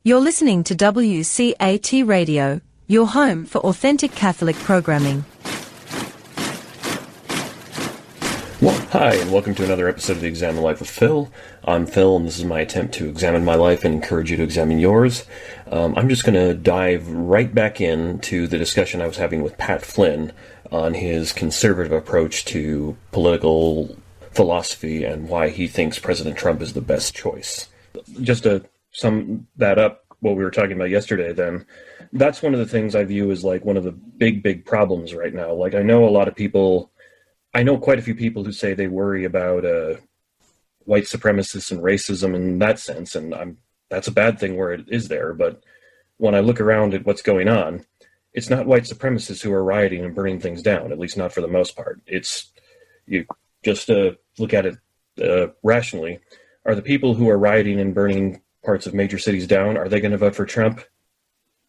You're listening to WCAT Radio, your home for authentic Catholic programming. Well, hi, and welcome to another episode of the Examine Life with Phil. I'm Phil, and this is my attempt to examine my life and encourage you to examine yours. I'm just going to dive right back into the discussion I was having with Pat Flynn on his conservative approach to political philosophy and why he thinks President Trump is the best choice. Just to sum that up, what we were talking about yesterday, then, that's one of the things I view as like one of the big problems right now. Like, I know quite a few people who say they worry about white supremacists and racism in that sense, and that's a bad thing where it is there. But when I look around at what's going on, it's not white supremacists who are rioting and burning things down, at least not for the most part. It's, you just look at it rationally. Are the people who are rioting and burning parts of major cities down, are they going to vote for Trump?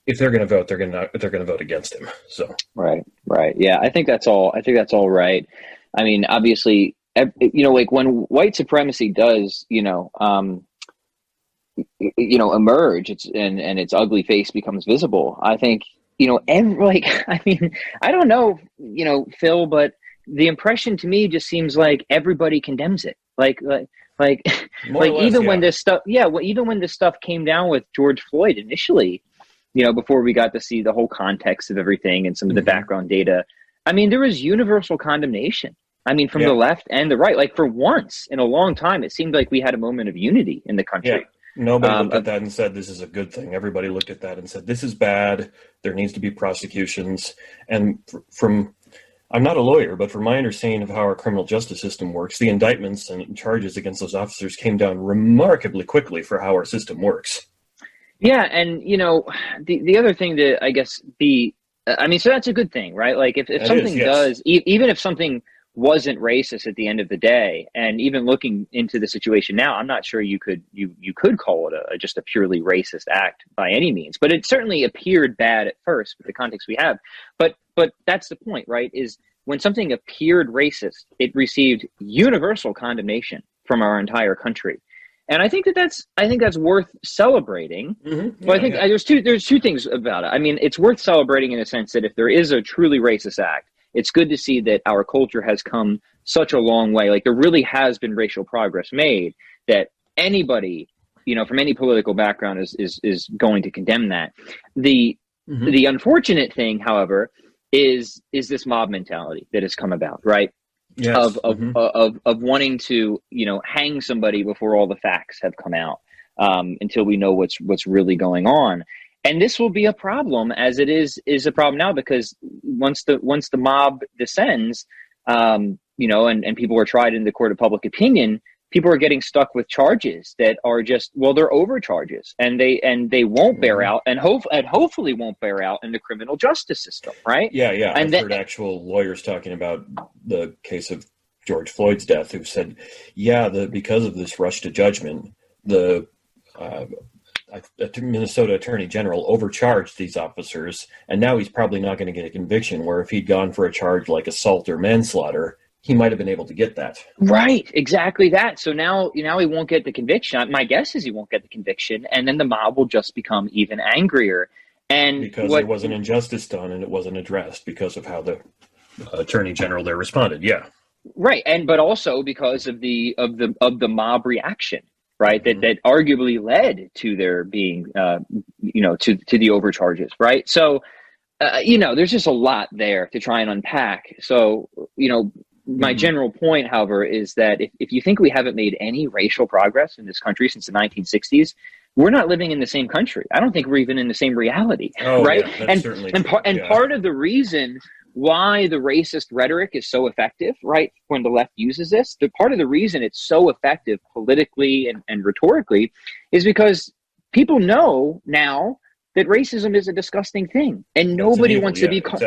If they're going to vote, they're going to vote against him. So right. Yeah, I think that's all right. I mean, obviously, like when white supremacy does, emerge, and its ugly face becomes visible. I think, I don't know, Phil, but the impression to me just seems like everybody condemns it. Even when this stuff came down with George Floyd initially, before we got to see the whole context of everything and some of the background data, I mean, there was universal condemnation. I mean, from the left and the right. Like, for once in a long time, it seemed like we had a moment of unity in the country. Yeah. Nobody looked at that and said, this is a good thing. Everybody looked at that and said, this is bad. There needs to be prosecutions. And I'm not a lawyer, but from my understanding of how our criminal justice system works, the indictments and charges against those officers came down remarkably quickly for how our system works. Yeah, and the other thing to, I guess, so that's a good thing, right? Like, if something does, even if something wasn't racist at the end of the day, and even looking into the situation now, I'm not sure you could call it just a purely racist act by any means, but it certainly appeared bad at first with the context we have. But that's the point, right? Is when something appeared racist, it received universal condemnation from our entire country. And I think that's worth celebrating. Mm-hmm. But I think there's two things about it. I mean, it's worth celebrating in the sense that if there is a truly racist act, it's good to see that our culture has come such a long way. Like, there really has been racial progress made, that anybody, from any political background is going to condemn that. The unfortunate thing, however, is this mob mentality that has come about, right? Yes. Of wanting to, hang somebody before all the facts have come out, until we know what's really going on. And this will be a problem, as it is a problem now, because once the mob descends, and people are tried in the court of public opinion, people are getting stuck with charges that are just, they're overcharges, and they won't bear out, and hopefully won't bear out in the criminal justice system, right? Yeah. I've heard actual lawyers talking about the case of George Floyd's death, who said, because of this rush to judgment, the Minnesota Attorney General overcharged these officers, and now he's probably not going to get a conviction, where if he'd gone for a charge like assault or manslaughter, he might have been able to get that. Right, exactly that. So now he won't get the conviction. My guess is he won't get the conviction, and then the mob will just become even angrier. And because there was an injustice done and it wasn't addressed because of how the Attorney General there responded. Yeah. Right, but also because of the mob reaction. Right, that arguably led to there being, to the overcharges. Right, so there's just a lot there to try and unpack. So my general point, however, is that if you think we haven't made any racial progress in this country since the 1960s, we're not living in the same country. I don't think we're even in the same reality. Right, yeah, part of the reason why the racist rhetoric is so effective, right, when the left uses this, part of the reason it's so effective politically and rhetorically is because people know now that racism is a disgusting thing, and nobody wants to be called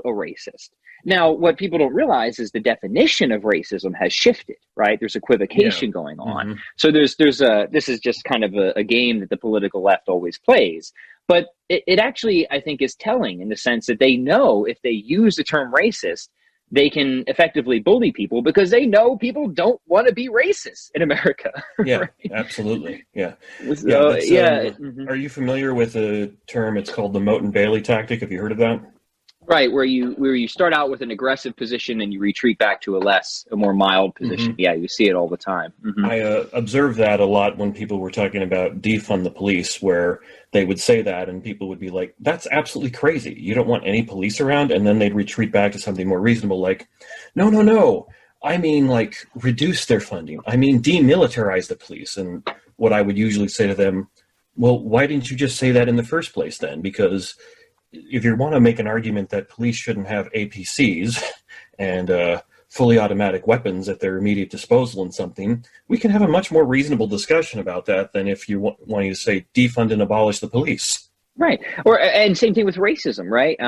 a racist. Now, what people don't realize is the definition of racism has shifted, right? There's equivocation going on. Mm-hmm. So this is just kind of a game that the political left always plays. But it actually, I think, is telling in the sense that they know if they use the term racist, they can effectively bully people because they know people don't want to be racist in America. Yeah, right? Absolutely. Yeah. So, Are you familiar with a term? It's called the Moat and Bailey tactic. Have you heard of that? Right, where you start out with an aggressive position and you retreat back to a more mild position. Yeah, you see it all the time. I observed that a lot when people were talking about defund the police, where they would say that and people would be like, that's absolutely crazy. You don't want any police around? And then they'd retreat back to something more reasonable like, no. I mean, like, reduce their funding. I mean, demilitarize the police. And what I would usually say to them, well, why didn't you just say that in the first place then? Because if you want to make an argument that police shouldn't have APCs and fully automatic weapons at their immediate disposal in something, we can have a much more reasonable discussion about that than if you want to say defund and abolish the police. Right. And same thing with racism, right?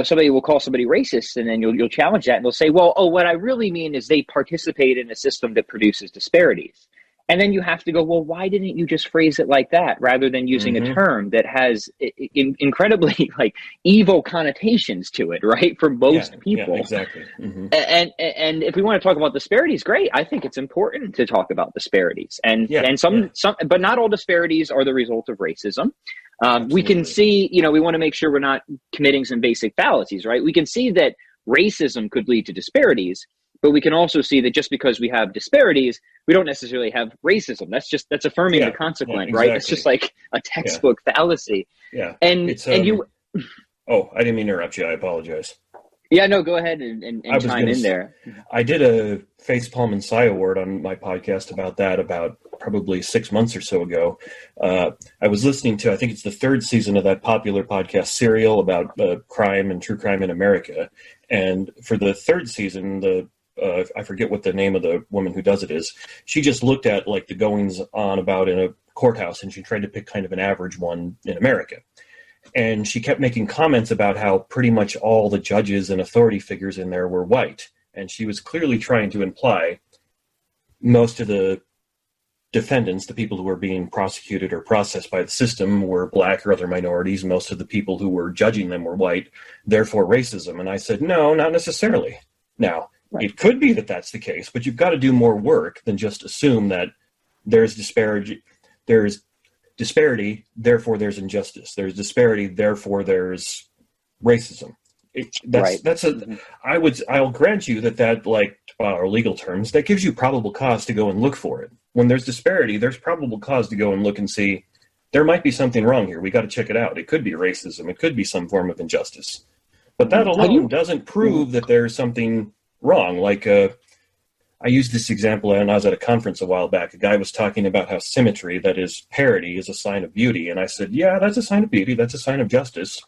Somebody will call somebody racist, and then you'll challenge that, and they'll say, well, what I really mean is they participate in a system that produces disparities. And then you have to go, well, why didn't you just phrase it like that rather than using a term that has incredibly like evil connotations to it, right? For most people. Yeah, exactly. And if we want to talk about disparities, great. I think it's important to talk about disparities. And some, but not all disparities are the result of racism. We can see, we want to make sure we're not committing some basic fallacies, right? We can see that racism could lead to disparities, but we can also see that just because we have disparities, we don't necessarily have racism. That's affirming the consequent, right? It's just like a textbook fallacy. Yeah. And you. Oh, I didn't mean to interrupt you. I apologize. Yeah, no, go ahead and chime in there. I did a Facepalm and Sigh Award on my podcast about that about probably 6 months or so ago. I was listening to, I think it's the third season of that popular podcast Serial about crime and true crime in America. And for the third season, I forget what the name of the woman who does it is. She just looked at like the goings on about in a courthouse, and she tried to pick kind of an average one in America. And she kept making comments about how pretty much all the judges and authority figures in there were white. And she was clearly trying to imply most of the defendants, the people who were being prosecuted or processed by the system, were black or other minorities. Most of the people who were judging them were white, therefore racism. And I said, no, not necessarily. Now, it could be that that's the case, but you've got to do more work than just assume that there's disparity, therefore there's injustice. There's disparity, therefore there's racism. I'll grant you that like our legal terms, that gives you probable cause to go and look for it. When there's disparity, there's probable cause to go and look and see there might be something wrong here. We got to check it out. It could be racism. It could be some form of injustice. But that alone doesn't prove that there's something wrong. Like I used this example when I was at a conference a while back. A guy was talking about how symmetry, that is parity, is a sign of beauty. And I said, yeah, that's a sign of beauty. That's a sign of justice.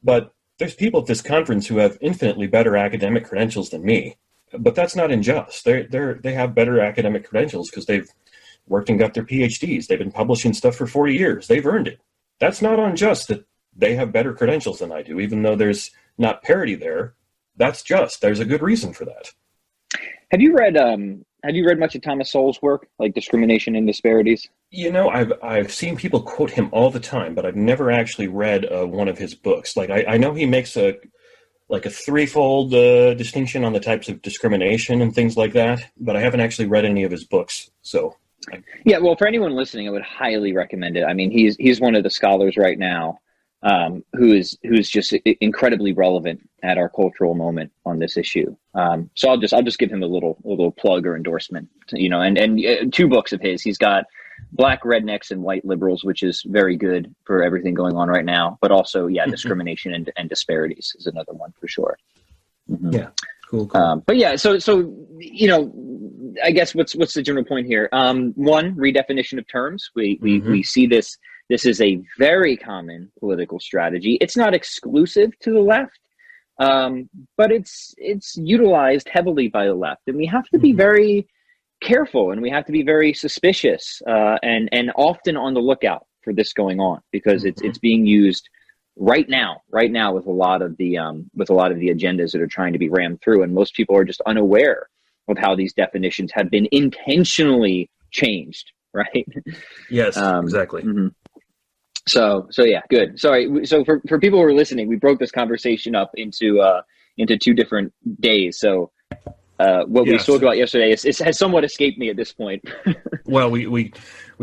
But there's people at this conference who have infinitely better academic credentials than me. But that's not unjust. They have better academic credentials because they've worked and got their PhDs. They've been publishing stuff for 40 years. They've earned it. That's not unjust that they have better credentials than I do, even though there's not parity there. That's just. There's a good reason for that. Have you read much of Thomas Sowell's work, like Discrimination and Disparities? I've seen people quote him all the time, but I've never actually read one of his books. Like I know he makes a threefold distinction on the types of discrimination and things like that, but I haven't actually read any of his books. So yeah, well, for anyone listening, I would highly recommend it. I mean, he's one of the scholars right now who's just incredibly relevant at our cultural moment on this issue. So I'll just give him a little plug or endorsement, and two books of his. He's got Black Rednecks and White Liberals, which is very good for everything going on right now, but also, Discrimination and Disparities is another one for sure. Mm-hmm. Yeah. Cool. But yeah, so I guess what's the general point here? One, redefinition of terms. We see this. This is a very common political strategy. It's not exclusive to the left, but it's utilized heavily by the left, and we have to be very careful, and we have to be very suspicious, and often on the lookout for this going on, because it's being used right now with a lot of the agendas that are trying to be rammed through, and most people are just unaware of how these definitions have been intentionally changed, right? Yes, exactly. Mm-hmm. So yeah, good. Sorry. So for people who are listening, we broke this conversation up into into 2 different days. So what we spoke about yesterday has somewhat escaped me at this point. Well, we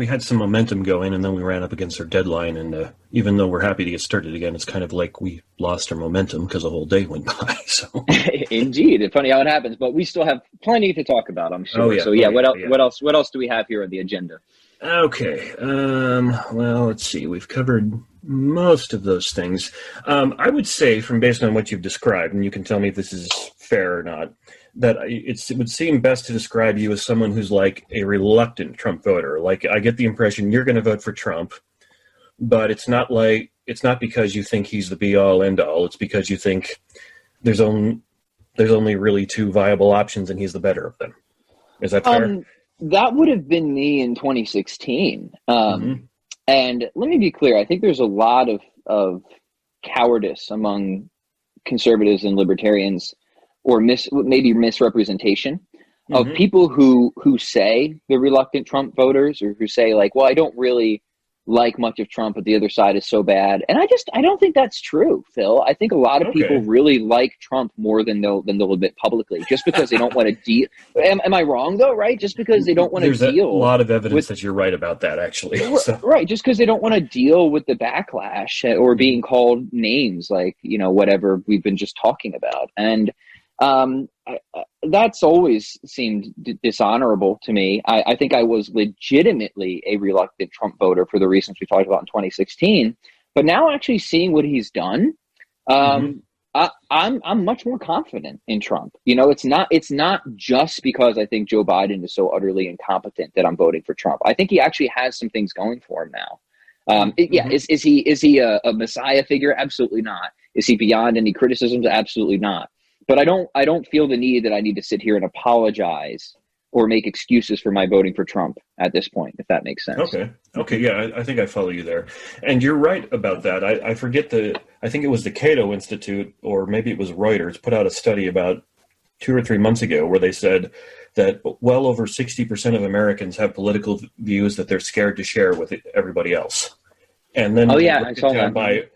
had some momentum going, and then we ran up against our deadline. And even though we're happy to get started again, it's kind of like we lost our momentum because a whole day went by. So Indeed, it's funny how it happens, but we still have plenty to talk about, I'm sure. What else do we have here on the agenda? Okay. Well, let's see. We've covered most of those things. I would say, based on what you've described, and you can tell me if this is fair or not, that it would seem best to describe you as someone who's like a reluctant Trump voter. Like, I get the impression you're going to vote for Trump, but it's not because you think he's the be all end all. It's because you think there's only really 2 viable options, and he's the better of them. Is that fair? That would have been me in 2016. And let me be clear. I think there's a lot of cowardice among conservatives and libertarians, or maybe misrepresentation of people who say they're reluctant Trump voters, or who say like, well, I don't really like much of Trump, but the other side is so bad. And I don't think that's true, Phil. I think a lot of people really like Trump more than they'll admit publicly, just because they don't want to deal. Am I wrong though? Right? Just because they don't want to deal. There's a lot of evidence that you're right about that, actually. So. Right. Just because they don't want to deal with the backlash or being called names, like, whatever we've been just talking about. And that's always seemed dishonorable to me. I think I was legitimately a reluctant Trump voter for the reasons we talked about in 2016. But now, actually seeing what he's done, I'm much more confident in Trump. It's not just because I think Joe Biden is so utterly incompetent that I'm voting for Trump. I think he actually has some things going for him now. Is he a messiah figure? Absolutely not. Is he beyond any criticisms? Absolutely not. But I don't feel the need that I need to sit here and apologize or make excuses for my voting for Trump at this point, if that makes sense. Okay. Yeah, I think I follow you there. And you're right about that. I forget I think it was the Cato Institute, or maybe it was Reuters, put out a study about 2 or 3 months ago where they said that well over 60% of Americans have political views that they're scared to share with everybody else. And then I saw that. By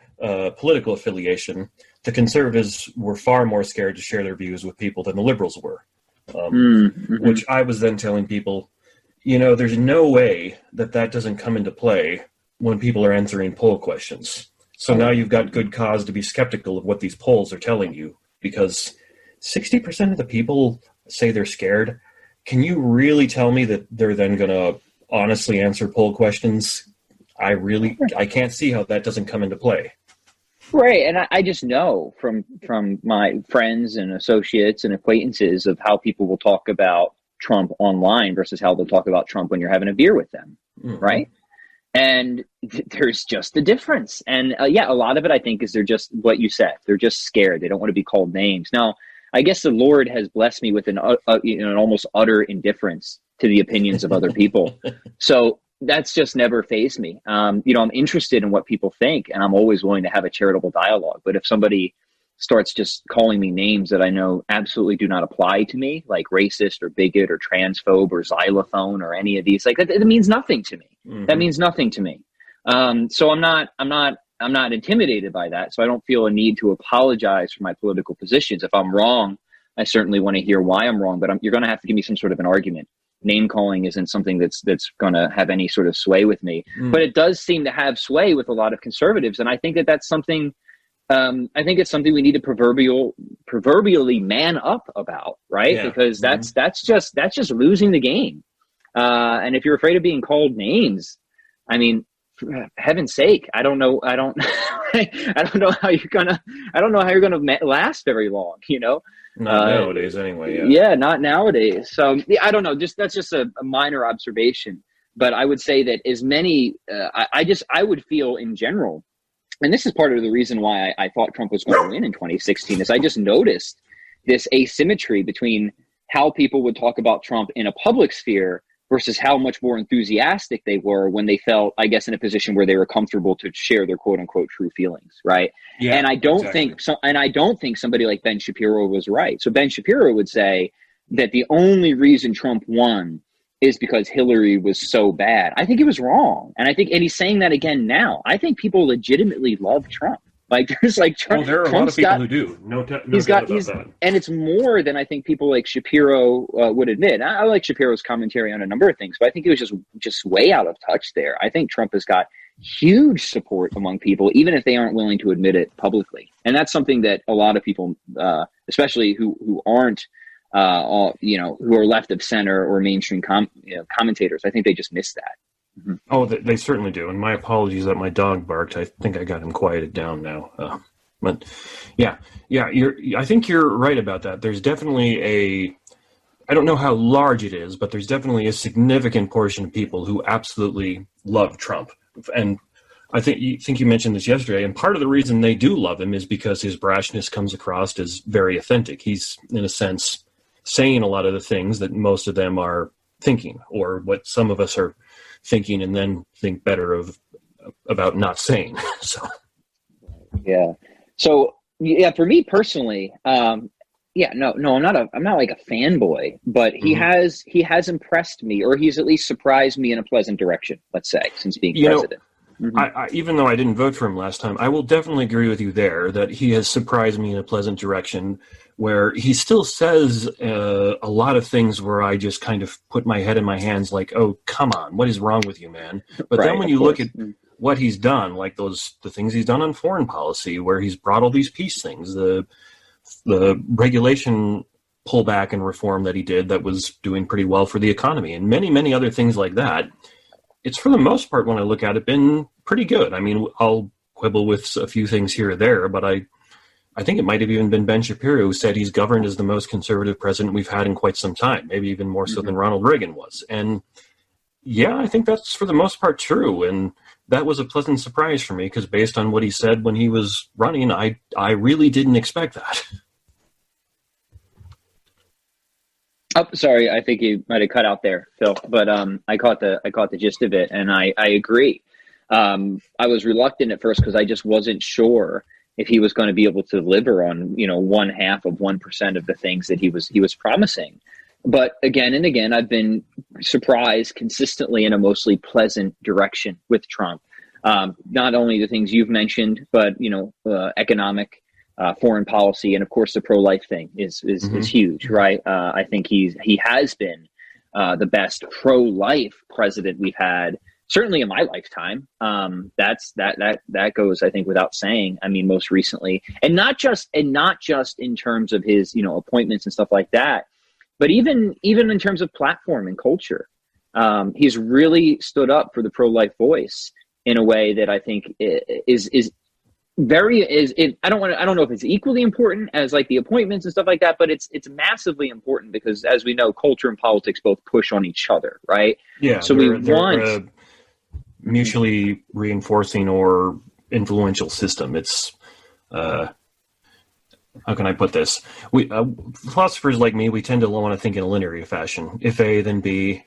political affiliation, the conservatives were far more scared to share their views with people than the liberals were, which I was then telling people, there's no way that doesn't come into play when people are answering poll questions. So now you've got good cause to be skeptical of what these polls are telling you, because 60% of the people say they're scared. Can you really tell me that they're then going to honestly answer poll questions? I can't see how that doesn't come into play. Right. And I just know from my friends and associates and acquaintances of how people will talk about Trump online versus how they'll talk about Trump when you're having a beer with them. Right. And there's just a difference. And a lot of it, I think, is they're just what you said. They're just scared. They don't want to be called names. Now, I guess the Lord has blessed me with an almost utter indifference to the opinions of other people. So that's just never fazed me. I'm interested in what people think, and I'm always willing to have a charitable dialogue. But if somebody starts just calling me names that I know absolutely do not apply to me, like racist or bigot or transphobe or xylophone or any of these, like it means nothing to me. That means nothing to me. So I'm not intimidated by that. So I don't feel a need to apologize for my political positions. If I'm wrong, I certainly want to hear why I'm wrong, but you're going to have to give me some sort of an argument. Name calling isn't something that's going to have any sort of sway with me, but it does seem to have sway with a lot of conservatives. And I think that's something, I think it's something we need to proverbially man up about, right? Yeah. Because that's just losing the game. And if you're afraid of being called names, I mean, for heaven's sake, I don't know how you're gonna last very long, Not nowadays, anyway. Yeah, not nowadays. So I don't know. That's just a minor observation. But I would say that as many, I would feel in general, and this is part of the reason why I thought Trump was going to win in 2016, is I just noticed this asymmetry between how people would talk about Trump in a public sphere versus how much more enthusiastic they were when they felt, I guess, in a position where they were comfortable to share their quote unquote true feelings. Right. Yeah, and I don't think somebody like Ben Shapiro was right. So Ben Shapiro would say that the only reason Trump won is because Hillary was so bad. I think he was wrong. And he's saying that again now. I think people legitimately love Trump. Like there's like there are a lot of people who do. No doubt about that. And it's more than I think people like Shapiro would admit. I like Shapiro's commentary on a number of things, but I think it was just way out of touch there. I think Trump has got huge support among people, even if they aren't willing to admit it publicly. And that's something that a lot of people, especially who aren't, who are left of center or mainstream commentators, I think they just miss that. Mm-hmm. Oh, they certainly do. And my apologies that my dog barked. I think I got him quieted down now. But yeah. I think you're right about that. There's definitely I don't know how large it is, but there's definitely a significant portion of people who absolutely love Trump. And I think you mentioned this yesterday, and part of the reason they do love him is because his brashness comes across as very authentic. He's, in a sense, saying a lot of the things that most of them are thinking, or what some of us are thinking and then think better about not saying. So for me personally, I'm not like a fanboy, but he has impressed me, or he's at least surprised me in a pleasant direction, let's say, since being president. I, even though I didn't vote for him last time, I will definitely agree with you there that he has surprised me in a pleasant direction, where he still says a lot of things where I just kind of put my head in my hands like, oh, come on, what is wrong with you, man? But then when you look at what he's done, like the things he's done on foreign policy, where he's brought all these peace things, the regulation pullback and reform that he did that was doing pretty well for the economy, and many, many other things like that, it's for the most part, when I look at it, been pretty good. I mean, I'll quibble with a few things here or there, but I think it might have even been Ben Shapiro who said he's governed as the most conservative president we've had in quite some time, maybe even more so than Ronald Reagan was. And yeah, I think that's for the most part true. And that was a pleasant surprise for me, because based on what he said when he was running, I really didn't expect that. Oh, sorry. I think you might have cut out there, Phil. But I caught the gist of it, and I agree. I was reluctant at first because I just wasn't sure if he was going to be able to deliver on 0.5% of the things that he was promising. But again and again, I've been surprised consistently in a mostly pleasant direction with Trump. Not only the things you've mentioned, but economic. Foreign policy, and of course the pro-life thing is huge, right? I think he has been the best pro-life president we've had, certainly in my lifetime. That goes, I think, without saying. I mean, most recently, and not just in terms of his appointments and stuff like that, but even in terms of platform and culture, he's really stood up for the pro-life voice in a way that I think is. I don't know if it's equally important as like the appointments and stuff like that, but it's massively important because, as we know, culture and politics both push on each other, right? Yeah. So they're mutually reinforcing or influential system. It's how can I put this? We philosophers like me, we tend to want to think in a linear fashion. If A, then B.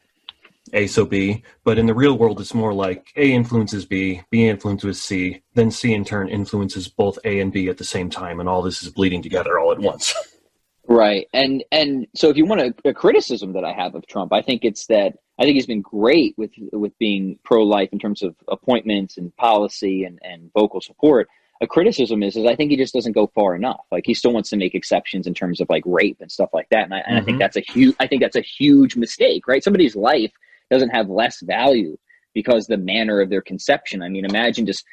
A, so B, but in the real world, it's more like A influences B, B influences C, then C in turn influences both A and B at the same time, and all this is bleeding together all at once. Right, and so if you want a criticism that I have of Trump, I think it's that I think he's been great with being pro-life in terms of appointments and policy and vocal support. A criticism is I think he just doesn't go far enough. Like he still wants to make exceptions in terms of like rape and stuff like that, and I think that's a huge mistake, right? Somebody's life doesn't have less value because the manner of their conception. I mean, imagine just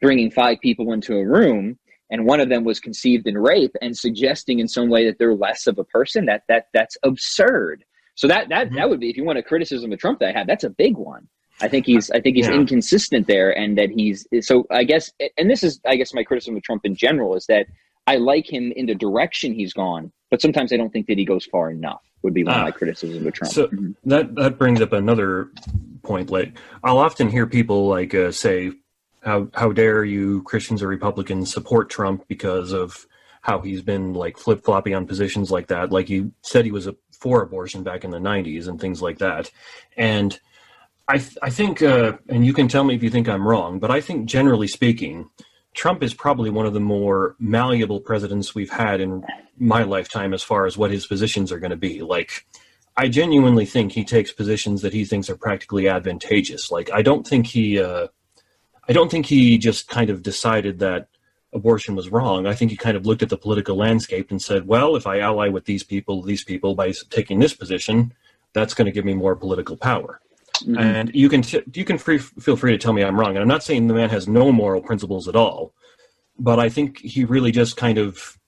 bringing 5 people into a room and one of them was conceived in rape and suggesting in some way that they're less of a person. That's absurd. So that would be, if you want a criticism of Trump that I have, that's a big one. I think he's inconsistent there, and that I guess my criticism of Trump in general is that I like him in the direction he's gone, but sometimes I don't think that he goes far enough. Would be one of my criticisms of Trump. So that brings up another point. Like I'll often hear people like say, "How dare you Christians or Republicans support Trump because of how he's been like flip-floppy on positions like that." Like he said he was for abortion back in the 90s and things like that. And I think, and you can tell me if you think I'm wrong, but I think generally speaking, Trump is probably one of the more malleable presidents we've had in my lifetime as far as what his positions are going to be. Like, I genuinely think he takes positions that he thinks are practically advantageous. Like, I don't think he just kind of decided that abortion was wrong. I think he kind of looked at the political landscape and said, well, if I ally with these people by taking this position, that's going to give me more political power. Mm-hmm. And you can feel free to tell me I'm wrong. And I'm not saying the man has no moral principles at all, but I think he really just kind of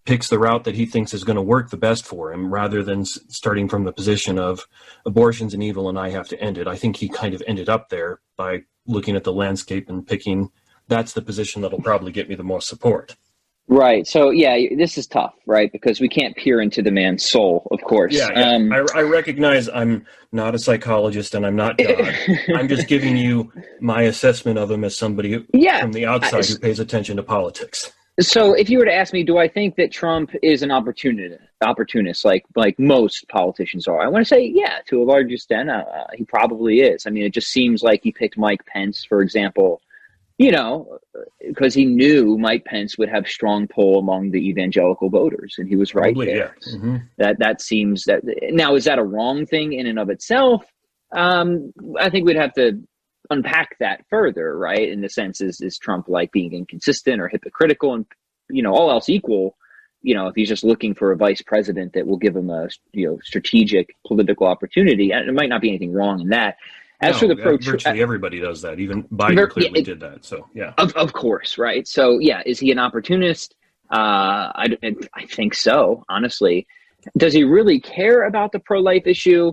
picks the route that he thinks is going to work the best for him, rather than starting from the position of abortion's an evil and I have to end it. I think he kind of ended up there by looking at the landscape and picking, that's the position that'll probably get me the most support. Right. So, yeah, this is tough, right? Because we can't peer into the man's soul, of course. Yeah. I recognize I'm not a psychologist and I'm not God. I'm just giving you my assessment of him as somebody from the outside who pays attention to politics. So if you were to ask me, do I think that Trump is an opportunist like most politicians are? I want to say, yeah, to a large extent, he probably is. I mean, it just seems like he picked Mike Pence, for example, because he knew Mike Pence would have strong pull among the evangelical voters, and he was right there. Yeah. Mm-hmm. That seems that. Now, is that a wrong thing in and of itself? I think we'd have to unpack that further, right? In the sense, is Trump like being inconsistent or hypocritical, and all else equal, if he's just looking for a vice president that will give him a strategic political opportunity, and it might not be anything wrong in that. As for the virtually everybody does that. Even Biden clearly did that. So yeah, of course, right? So yeah, is he an opportunist? I think so. Honestly, does he really care about the pro-life issue?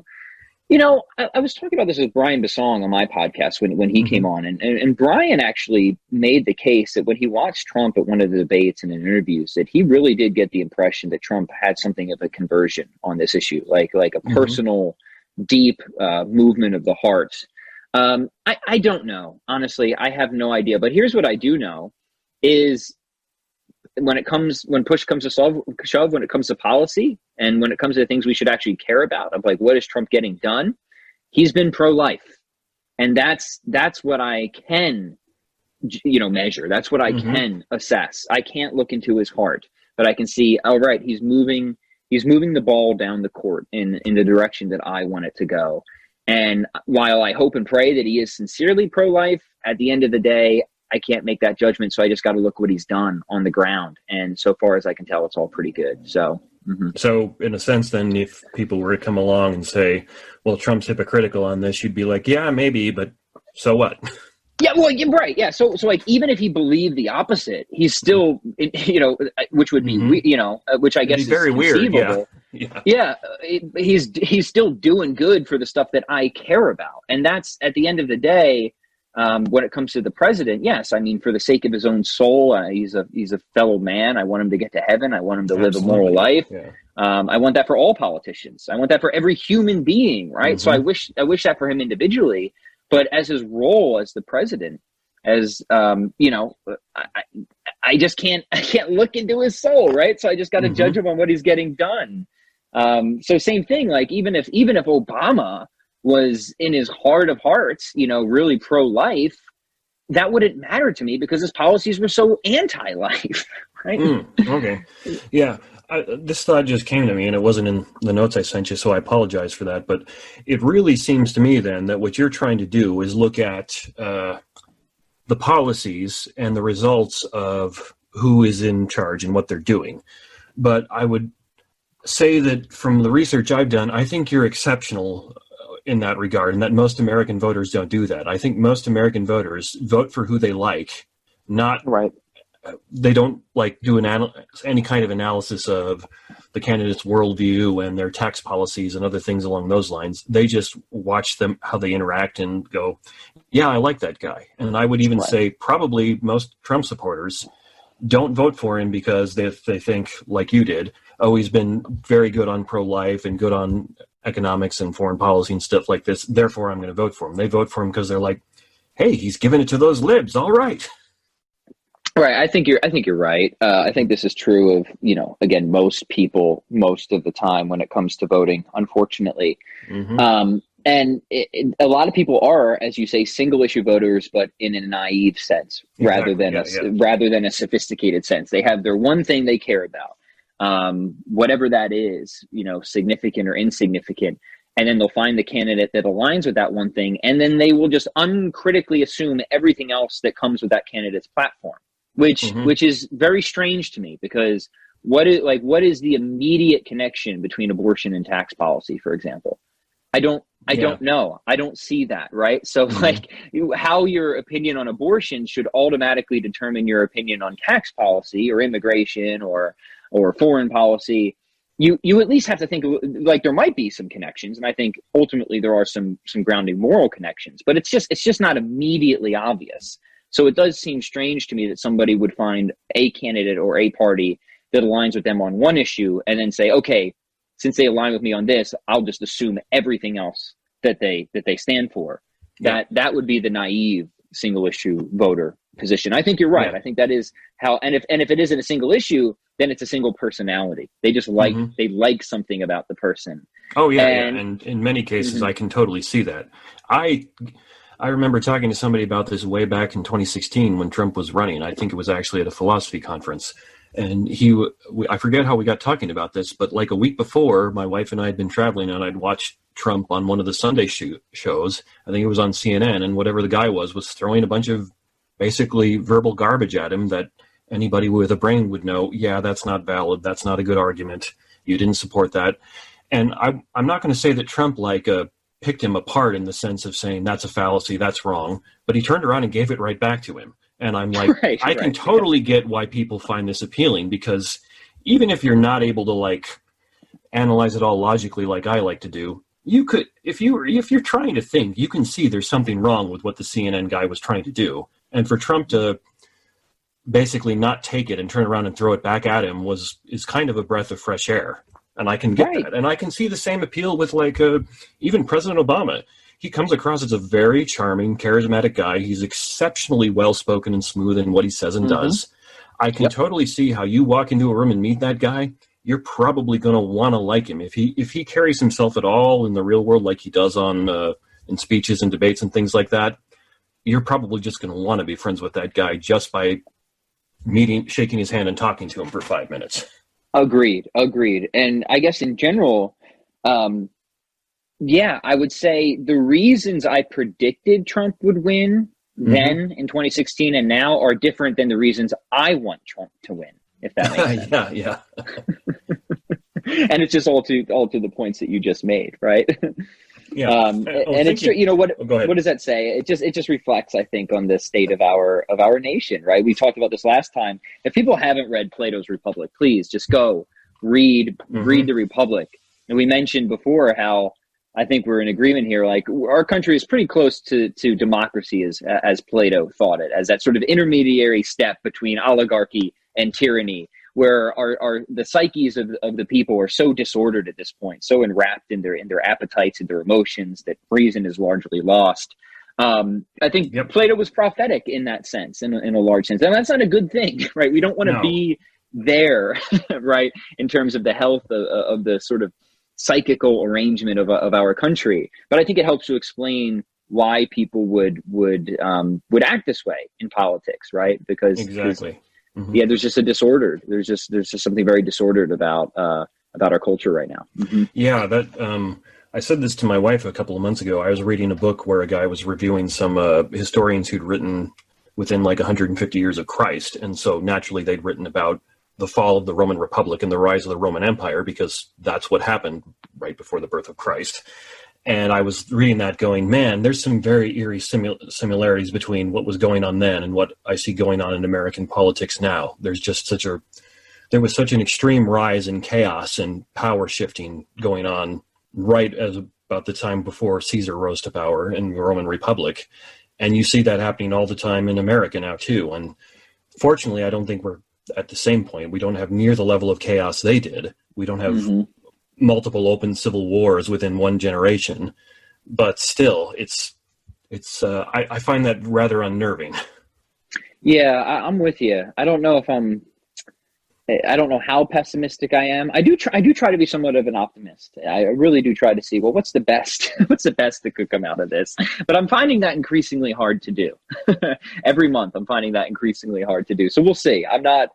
I was talking about this with Brian Basong on my podcast when he came on, and Brian actually made the case that when he watched Trump at one of the debates and in interviews, that he really did get the impression that Trump had something of a conversion on this issue, like a personal, deep movement of the heart. I don't know. Honestly, I have no idea. But here's what I do know is when push comes to shove, when it comes to policy and when it comes to things we should actually care about, of like, what is Trump getting done? He's been pro-life. And that's what I can, measure. That's what I can assess. I can't look into his heart, but I can see, all right, he's moving the ball down the court in the direction that I want it to go. And while I hope and pray that he is sincerely pro-life, at the end of the day, I can't make that judgment. So I just got to look what he's done on the ground. And so far as I can tell, it's all pretty good. So, So in a sense, then, if people were to come along and say, well, Trump's hypocritical on this, you'd be like, yeah, maybe, but so what? Yeah, well, you're right. Yeah. So like, even if he believed the opposite, he's still, which would be, which I guess is very weird. Yeah. He's still doing good for the stuff that I care about. And that's, at the end of the day, when it comes to the president, yes, I mean, for the sake of his own soul, he's a fellow man. I want him to get to heaven. I want him to live a moral life. Yeah. I want that for all politicians. I want that for every human being, right? So I wish that for him individually. But as his role as the president, as I just can't look into his soul, right? So I just got to judge him on what he's getting done. So same thing, like even if Obama was in his heart of hearts, really pro-life, that wouldn't matter to me because his policies were so anti-life, right? Okay, yeah. This thought just came to me, and it wasn't in the notes I sent you, so I apologize for that. But it really seems to me then that what you're trying to do is look at the policies and the results of who is in charge and what they're doing. But I would say that from the research I've done, I think you're exceptional in that regard, and that most American voters don't do that. I think most American voters vote for who they like, not right. They don't do any kind of analysis of the candidate's worldview and their tax policies and other things along those lines. They just watch them, how they interact, and go, yeah, I like that guy. And I would even say probably most Trump supporters don't vote for him because they think, like you did, oh, he's been very good on pro-life and good on economics and foreign policy and stuff like this, therefore I'm going to vote for him. They vote for him because they're like, hey, he's giving it to those libs. All right. Right. I think you're right. I think this is true of, again, most people, most of the time when it comes to voting, unfortunately. And a lot of people are, as you say, single issue voters, but in a naive sense, rather than a sophisticated sense. They have their one thing they care about, whatever that is, significant or insignificant. And then they'll find the candidate that aligns with that one thing. And then they will just uncritically assume everything else that comes with that candidate's platform. which is very strange to me, because what is the immediate connection between abortion and tax policy, for example? I don't know. I don't see that, right? So how your opinion on abortion should automatically determine your opinion on tax policy or immigration or foreign policy. You at least have to think like there might be some connections, and I think ultimately there are some grounding moral connections, but it's just not immediately obvious. So it does seem strange to me that somebody would find a candidate or a party that aligns with them on one issue and then say, okay, since they align with me on this, I'll just assume everything else that they stand for. Yeah. That would be the naive single issue voter position. I think you're right. Yeah. I think that is how, and if it isn't a single issue, then it's a single personality. They just like, they like something about the person. Oh yeah. And in many cases, I can totally see that. I remember talking to somebody about this way back in 2016 when Trump was running. I think it was actually at a philosophy conference. And I forget how we got talking about this, but like a week before, my wife and I had been traveling, and I'd watched Trump on one of the Sunday shows. I think it was on CNN, and whatever the guy was throwing a bunch of basically verbal garbage at him that anybody with a brain would know, yeah, that's not valid. That's not a good argument. You didn't support that. And I'm not going to say that Trump picked him apart in the sense of saying that's a fallacy, that's wrong, but he turned around and gave it right back to him. And I'm like, I can totally get why people find this appealing, because even if you're not able to analyze it all logically like I like to do, you could, if you're trying to think, you can see there's something wrong with what the CNN guy was trying to do. And for Trump to basically not take it and turn around and throw it back at him is kind of a breath of fresh air. And I can get that. And I can see the same appeal with even President Obama. He comes across as a very charming, charismatic guy. He's exceptionally well-spoken and smooth in what he says and does. I can totally see how you walk into a room and meet that guy, you're probably going to want to like him. If he carries himself at all in the real world like he does in speeches and debates and things like that, you're probably just going to want to be friends with that guy just by shaking his hand and talking to him for 5 minutes. Agreed. And I guess in general, I would say the reasons I predicted Trump would win then in 2016 and now are different than the reasons I want Trump to win, if that makes sense. Yeah. And it's just all to the points that you just made, right? Yeah. And it's true. What does that say? It just reflects, I think, on the state of our nation, right? We talked about this last time. If people haven't read Plato's Republic, please just go read the Republic. And we mentioned before how I think we're in agreement here. Like, our country is pretty close to democracy as Plato thought it, as that sort of intermediary step between oligarchy and tyranny, where the psyches of the people are so disordered at this point, so enwrapped in their appetites and their emotions, that reason is largely lost. I think Plato was prophetic in that sense, in a large sense, and that's not a good thing, right? We don't want to be there, right, in terms of the health of the sort of psychical arrangement of our country. But I think it helps to explain why people would act this way in politics, right? Because there's just a disorder. There's just something very disordered about our culture right now. Yeah, that I said this to my wife a couple of months ago. I was reading a book where a guy was reviewing some historians who'd written within 150 years of Christ, and so naturally they'd written about the fall of the Roman Republic and the rise of the Roman Empire, because that's what happened right before the birth of Christ. And I was reading that going, man, there's some very eerie similarities between what was going on then and what I see going on in American politics now. There was such an extreme rise in chaos and power shifting going on right as about the time before Caesar rose to power in the Roman Republic. And you see that happening all the time in America now too. And fortunately, I don't think we're at the same point. We don't have near the level of chaos they did. We don't have multiple open civil wars within one generation, but still I find that rather unnerving. Yeah, I'm with you. I don't know how pessimistic I am. I do try to be somewhat of an optimist. I really do try to see, well, what's the best that could come out of this? But I'm finding that increasingly hard to do. Every month I'm finding that increasingly hard to do. So we'll see. I don't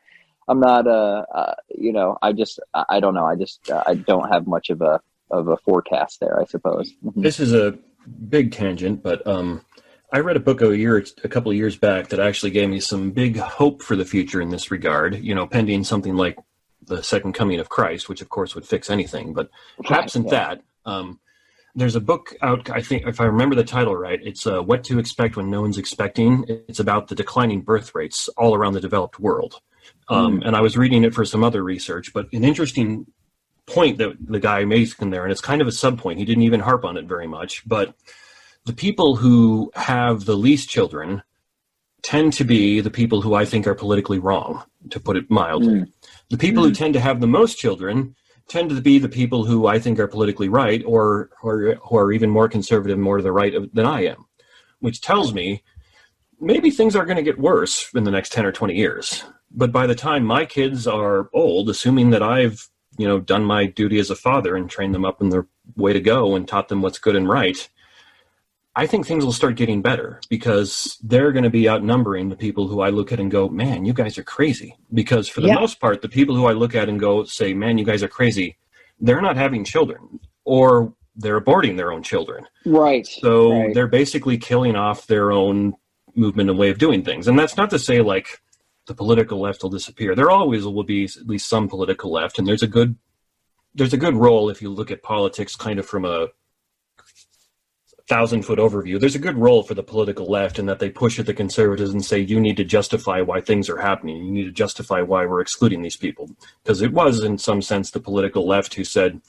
know. I don't have much of a forecast there, I suppose. This is a big tangent, but I read a book a couple of years back that actually gave me some big hope for the future in this regard, pending something like the second coming of Christ, which of course would fix anything. But absent that, there's a book out, I think, if I remember the title right, it's What to Expect When No One's Expecting. It's about the declining birth rates all around the developed world. And I was reading it for some other research, but an interesting point that the guy made in there, and it's kind of a sub-point, he didn't even harp on it very much, but the people who have the least children tend to be the people who I think are politically wrong, to put it mildly. The people who tend to have the most children tend to be the people who I think are politically right, or who are even more conservative, more to the right than I am, which tells me maybe things are going to get worse in the next 10 or 20 years. But by the time my kids are old, assuming that I've done my duty as a father and trained them up in their way to go and taught them what's good and right, I think things will start getting better, because they're going to be outnumbering the people who I look at and go, man, you guys are crazy. Because for the most part, the people who I look at and go, say, man, you guys are crazy, they're not having children, or they're aborting their own children. Right. So they're basically killing off their own movement and way of doing things. And that's not to say like the political left will disappear. There always will be at least some political left, and there's a good role if you look at politics kind of from a 1,000-foot overview. There's a good role for the political left in that they push at the conservatives and say, you need to justify why things are happening. You need to justify why we're excluding these people. Because it was, in some sense, the political left who said,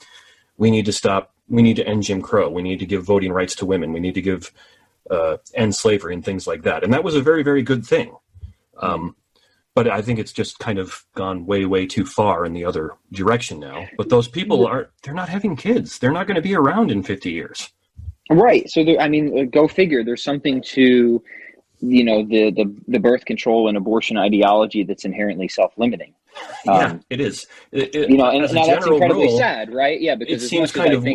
we need to end Jim Crow. We need to give voting rights to women. We need to end slavery and things like that. And that was a very, very good thing. But I think it's just kind of gone way, way too far in the other direction now. But those people they're not having kids. They're not going to be around in 50 years. Right. So, go figure. There's something to, the birth control and abortion ideology that's inherently self-limiting. It is. And now that's incredibly sad, right? Yeah, because it seems kind of.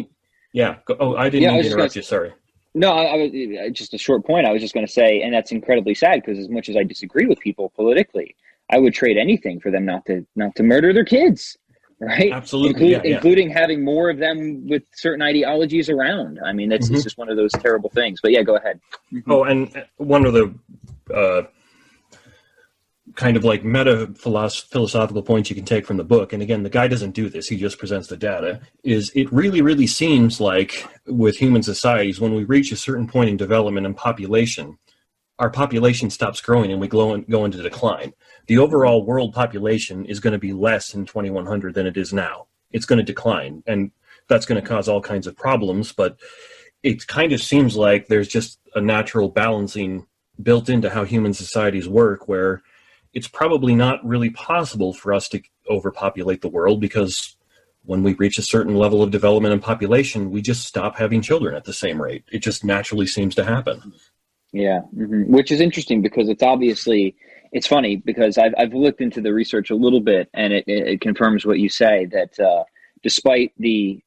Yeah. I didn't mean to interrupt you. Sorry. No, I was just a short point. I was just going to say, and that's incredibly sad, because as much as I disagree with people politically, I would trade anything for them not to murder their kids. Right. Absolutely. Including having more of them with certain ideologies around. I mean, it's just one of those terrible things. But yeah, go ahead. Oh, and one of the kind of like philosophical points you can take from the book, and again, the guy doesn't do this, he just presents the data, is it really, really seems like with human societies, when we reach a certain point in development and population, our population stops growing and we go into decline. The overall world population is going to be less in 2100 than it is now. It's going to decline, and that's going to cause all kinds of problems, but it kind of seems like there's just a natural balancing built into how human societies work, where it's probably not really possible for us to overpopulate the world, because when we reach a certain level of development and population, we just stop having children at the same rate. It just naturally seems to happen. Yeah, which is interesting, because it's funny because I've looked into the research a little bit, and it confirms what you say, that despite the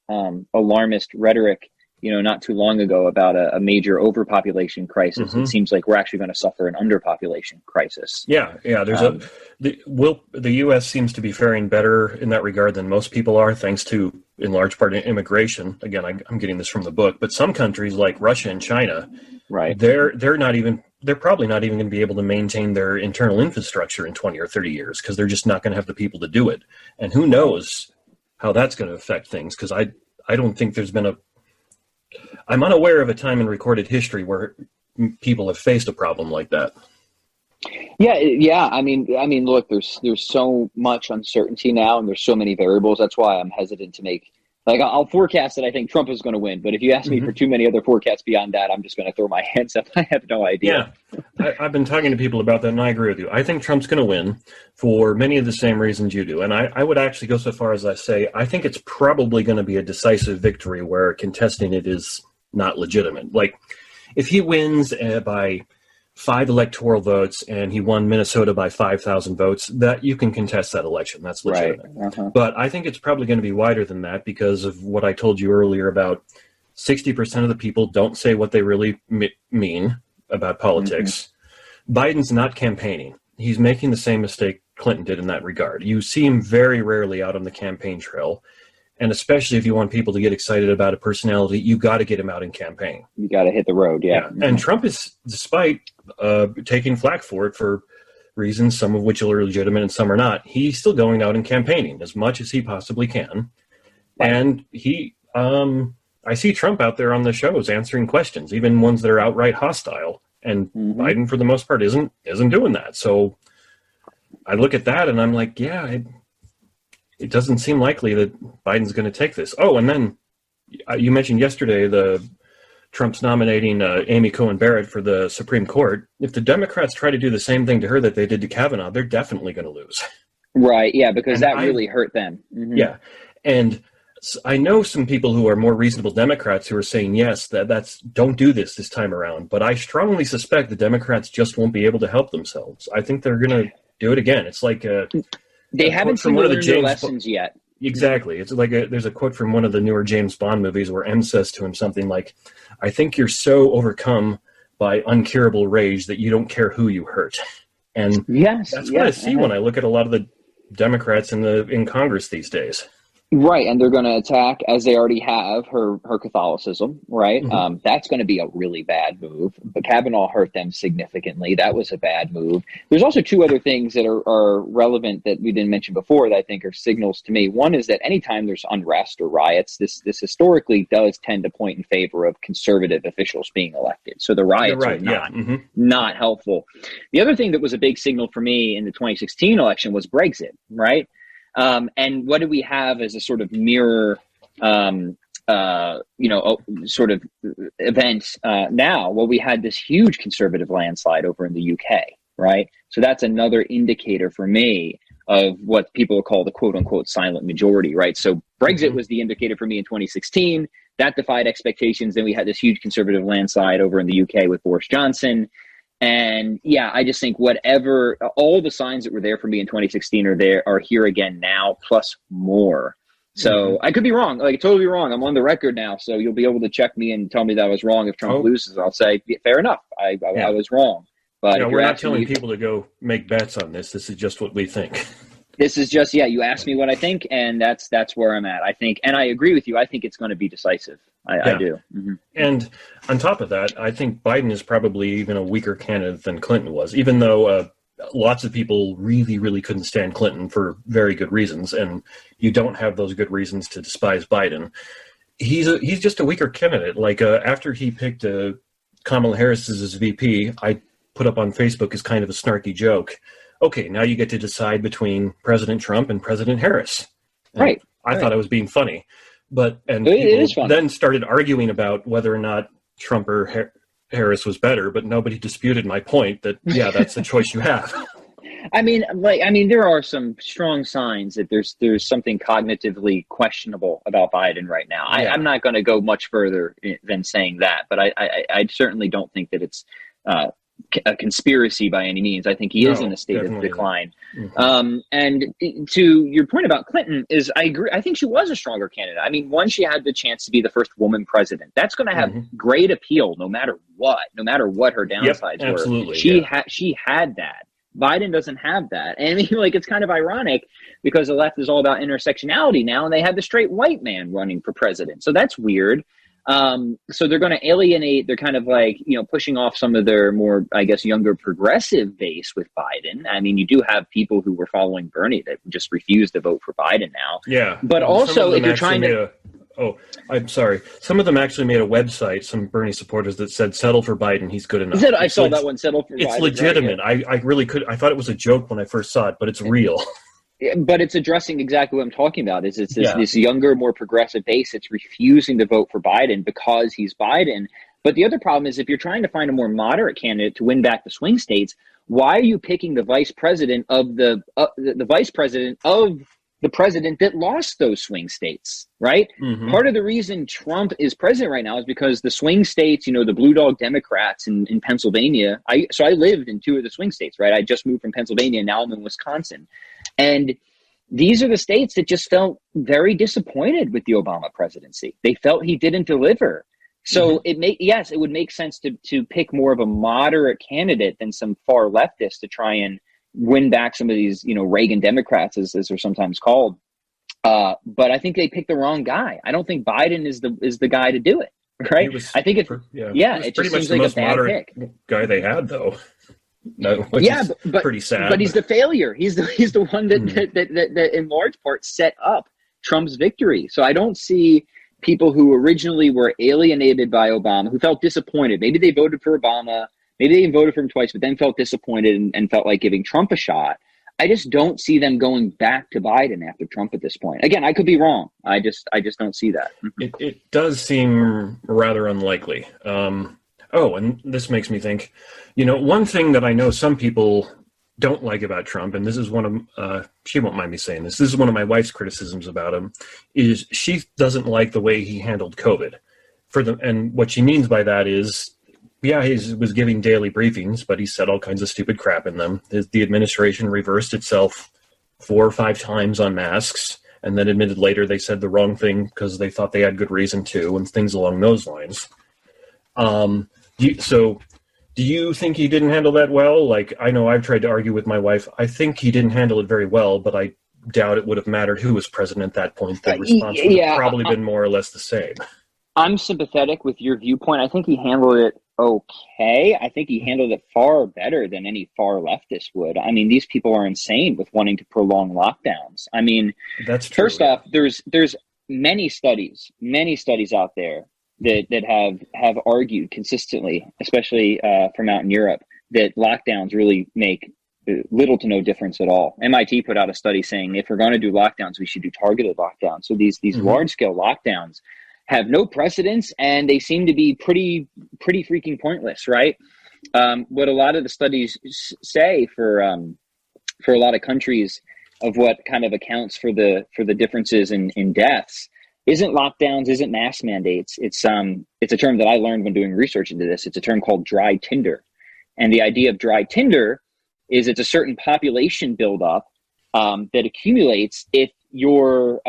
alarmist rhetoric, not too long ago about a major overpopulation crisis, it seems like we're actually going to suffer an underpopulation crisis. Yeah. There's the U.S. seems to be faring better in that regard than most people are, thanks to, in large part, immigration. Again, I'm getting this from the book, but some countries like Russia and China, right? They're probably not even going to be able to maintain their internal infrastructure in 20 or 30 years, because they're just not going to have the people to do it. And who knows how that's going to affect things, because I don't think there's been I'm unaware of a time in recorded history where people have faced a problem like that. Yeah. I mean, look, there's so much uncertainty now, and there's so many variables. That's why I'm hesitant to make, I'll forecast that I think Trump is going to win. But if you ask me for too many other forecasts beyond that, I'm just going to throw my hands up. I have no idea. Yeah, I've been talking to people about that, and I agree with you. I think Trump's going to win for many of the same reasons you do. And I would actually go so far as I say, I think it's probably going to be a decisive victory where contesting it is not legitimate. Like, if he wins by 5 electoral votes and he won Minnesota by 5,000 votes, that you can contest that election. That's legitimate. Right. But I think it's probably going to be wider than that, because of what I told you earlier about 60% of the people don't say what they really mean about politics. Biden's not campaigning. He's making the same mistake Clinton did in that regard. You see him very rarely out on the campaign trail. And especially if you want people to get excited about a personality, you got to get him out in campaign. You got to hit the road, yeah. Mm-hmm. And Trump is, despite taking flack for it for reasons, some of which are legitimate and some are not, he's still going out and campaigning as much as he possibly can. Right. And I see Trump out there on the shows answering questions, even ones that are outright hostile. And Biden, for the most part, isn't doing that. So I look at that and I'm like, yeah, it doesn't seem likely that Biden's going to take this. Oh, and then you mentioned yesterday Trump's nominating Amy Coney Barrett for the Supreme Court. If the Democrats try to do the same thing to her that they did to Kavanaugh, they're definitely going to lose. Right, yeah, because that really hurt them. Mm-hmm. Yeah, and I know some people who are more reasonable Democrats who are saying, yes, that's don't do this time around. But I strongly suspect the Democrats just won't be able to help themselves. I think they're going to do it again. It's like they haven't seen one of the lessons yet. Exactly. It's like there's a quote from one of the newer James Bond movies where M says to him something like, I think you're so overcome by uncurable rage that you don't care who you hurt. And that's what I see when I look at a lot of the Democrats in Congress these days. Right, and they're going to attack, as they already have, her Catholicism, right? Mm-hmm. That's going to be a really bad move. But Kavanaugh hurt them significantly. That was a bad move. There's also two other things that are relevant that we didn't mention before that I think are signals to me. One is that anytime there's unrest or riots, this historically does tend to point in favor of conservative officials being elected. So the riots are not helpful. The other thing that was a big signal for me in the 2016 election was Brexit, right? And what do we have as a sort of mirror, sort of event now? Well, we had this huge conservative landslide over in the UK, right? So that's another indicator for me of what people call the quote unquote silent majority, right? So Brexit was the indicator for me in 2016. That defied expectations. Then we had this huge conservative landslide over in the UK with Boris Johnson. And yeah, I just think all the signs that were there for me in 2016 are here again now, plus more. So I could be wrong, like totally wrong. I'm on the record now, so you'll be able to check me and tell me that I was wrong. If Trump loses, I'll say, fair enough, I was wrong. But we're not telling people to go make bets on this. This is just what we think. This is just, you asked me what I think, and that's where I'm at. I think, and I agree with you, I think it's going to be decisive. I do. Mm-hmm. And on top of that, I think Biden is probably even a weaker candidate than Clinton was, even though lots of people really, really couldn't stand Clinton for very good reasons, and you don't have those good reasons to despise Biden. He's just a weaker candidate. Like after he picked Kamala Harris as his VP, I put up on Facebook as kind of a snarky joke. Okay, now you get to decide between President Trump and President Harris. And right. I thought I was being funny. People then started arguing about whether or not Trump or Harris was better, but nobody disputed my point that, that's the choice you have. I mean, there are some strong signs that there's something cognitively questionable about Biden right now. I'm not going to go much further than saying that, but I certainly don't think that it's a conspiracy by any means. I think he is in a state of decline. Mm-hmm. And to your point about Clinton is, I agree. I think she was a stronger candidate. I mean, one, she had the chance to be the first woman president. That's going to have great appeal no matter what her downsides were. Absolutely. She had that. Biden doesn't have that. And I mean, it's kind of ironic because the left is all about intersectionality now, and they have the straight white man running for president. So that's weird. So they're going to alienate, they're kind of pushing off some of their more, I guess, younger progressive base with Biden. I mean, you do have people who were following Bernie that just refuse to vote for Biden now. Yeah. But also, if you're trying to... I'm sorry. Some of them actually made a website, some Bernie supporters, that said, settle for Biden, he's good enough. I saw that one, settle for Biden. It's legitimate. Right? I really could. I thought it was a joke when I first saw it, but it's real. But it's addressing exactly what I'm talking about. It's this younger, more progressive base that's refusing to vote for Biden because he's Biden. But the other problem is, if you're trying to find a more moderate candidate to win back the swing states, why are you picking the vice president of the vice president of the president that lost those swing states, right? Mm-hmm. Part of the reason Trump is president right now is because the swing states, the blue dog Democrats in Pennsylvania. I lived in two of the swing states, right? I just moved from Pennsylvania, and now I'm in Wisconsin. And these are the states that just felt very disappointed with the Obama presidency. They felt he didn't deliver. So it would make sense to pick more of a moderate candidate than some far leftists to try and win back some of these, Reagan Democrats, as they're sometimes called. But I think they picked the wrong guy. I don't think Biden is the guy to do it. Right. I think it just seems like a bad pick. Guy they had, though. No, but pretty sad. But he's the failure. He's the one that in large part set up Trump's victory. So I don't see people who originally were alienated by Obama, who felt disappointed. Maybe they voted for Obama, maybe they even voted for him twice, but then felt disappointed and felt like giving Trump a shot. I just don't see them going back to Biden after Trump at this point. Again, I could be wrong. I just don't see that. It does seem rather unlikely. And this makes me think, one thing that I know some people don't like about Trump, and this is one of, she won't mind me saying this is one of my wife's criticisms about him, is she doesn't like the way he handled COVID. And what she means by that is, yeah, he was giving daily briefings, but he said all kinds of stupid crap in them. The administration reversed itself 4 or 5 times on masks, and then admitted later they said the wrong thing because they thought they had good reason to, and things along those lines. Do you think he didn't handle that well? Like, I know I've tried to argue with my wife. I think he didn't handle it very well, but I doubt it would have mattered who was president at that point. The response would have probably been more or less the same. I'm sympathetic with your viewpoint. I think he handled it okay. I think he handled it far better than any far leftist would. I mean, these people are insane with wanting to prolong lockdowns. I mean, that's true, first off, there's many studies out there that have argued consistently, especially from out in Europe, that lockdowns really make little to no difference at all. MIT put out a study saying if we're going to do lockdowns, we should do targeted lockdowns. So these large scale lockdowns have no precedence, and they seem to be pretty freaking pointless, right? What a lot of the studies say for a lot of countries of what kind of accounts for the differences in deaths isn't lockdowns, isn't mask mandates. It's a term that I learned when doing research into this. It's a term called dry tinder, and the idea of dry tinder is it's a certain population buildup that accumulates if your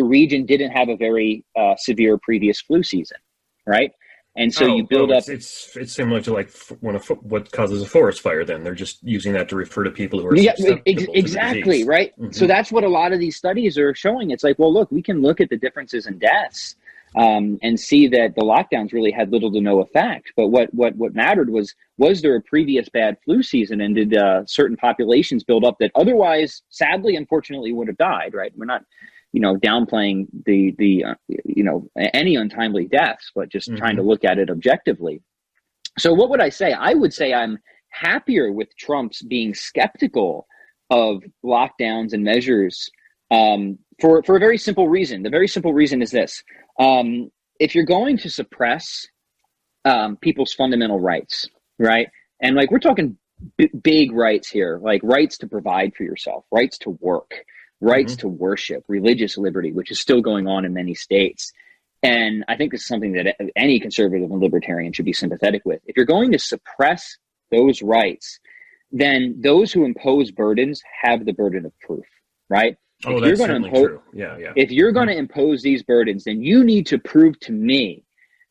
region didn't have a very severe previous flu season, right? And so you build up. It's similar to like what causes a forest fire. Then they're just using that to refer to people who are susceptible exactly to the disease. Right. Mm-hmm. So that's what a lot of these studies are showing. It's like, well, look, we can look at the differences in deaths and see that the lockdowns really had little to no effect. But what mattered was there a previous bad flu season, and did certain populations build up that otherwise, sadly, unfortunately, would have died. Right. We're not downplaying the any untimely deaths, but just trying to look at it objectively. So what would I say? I would say I'm happier with Trump's being skeptical of lockdowns and measures for a very simple reason. The very simple reason is this. If you're going to suppress people's fundamental rights, right? And like, we're talking big rights here, like rights to provide for yourself, rights to work, rights to worship, religious liberty, which is still going on in many states. And I think this is something that any conservative and libertarian should be sympathetic with. If you're going to suppress those rights, then those who impose burdens have the burden of proof, right? That's certainly true. Yeah. If you're going to impose these burdens, then you need to prove to me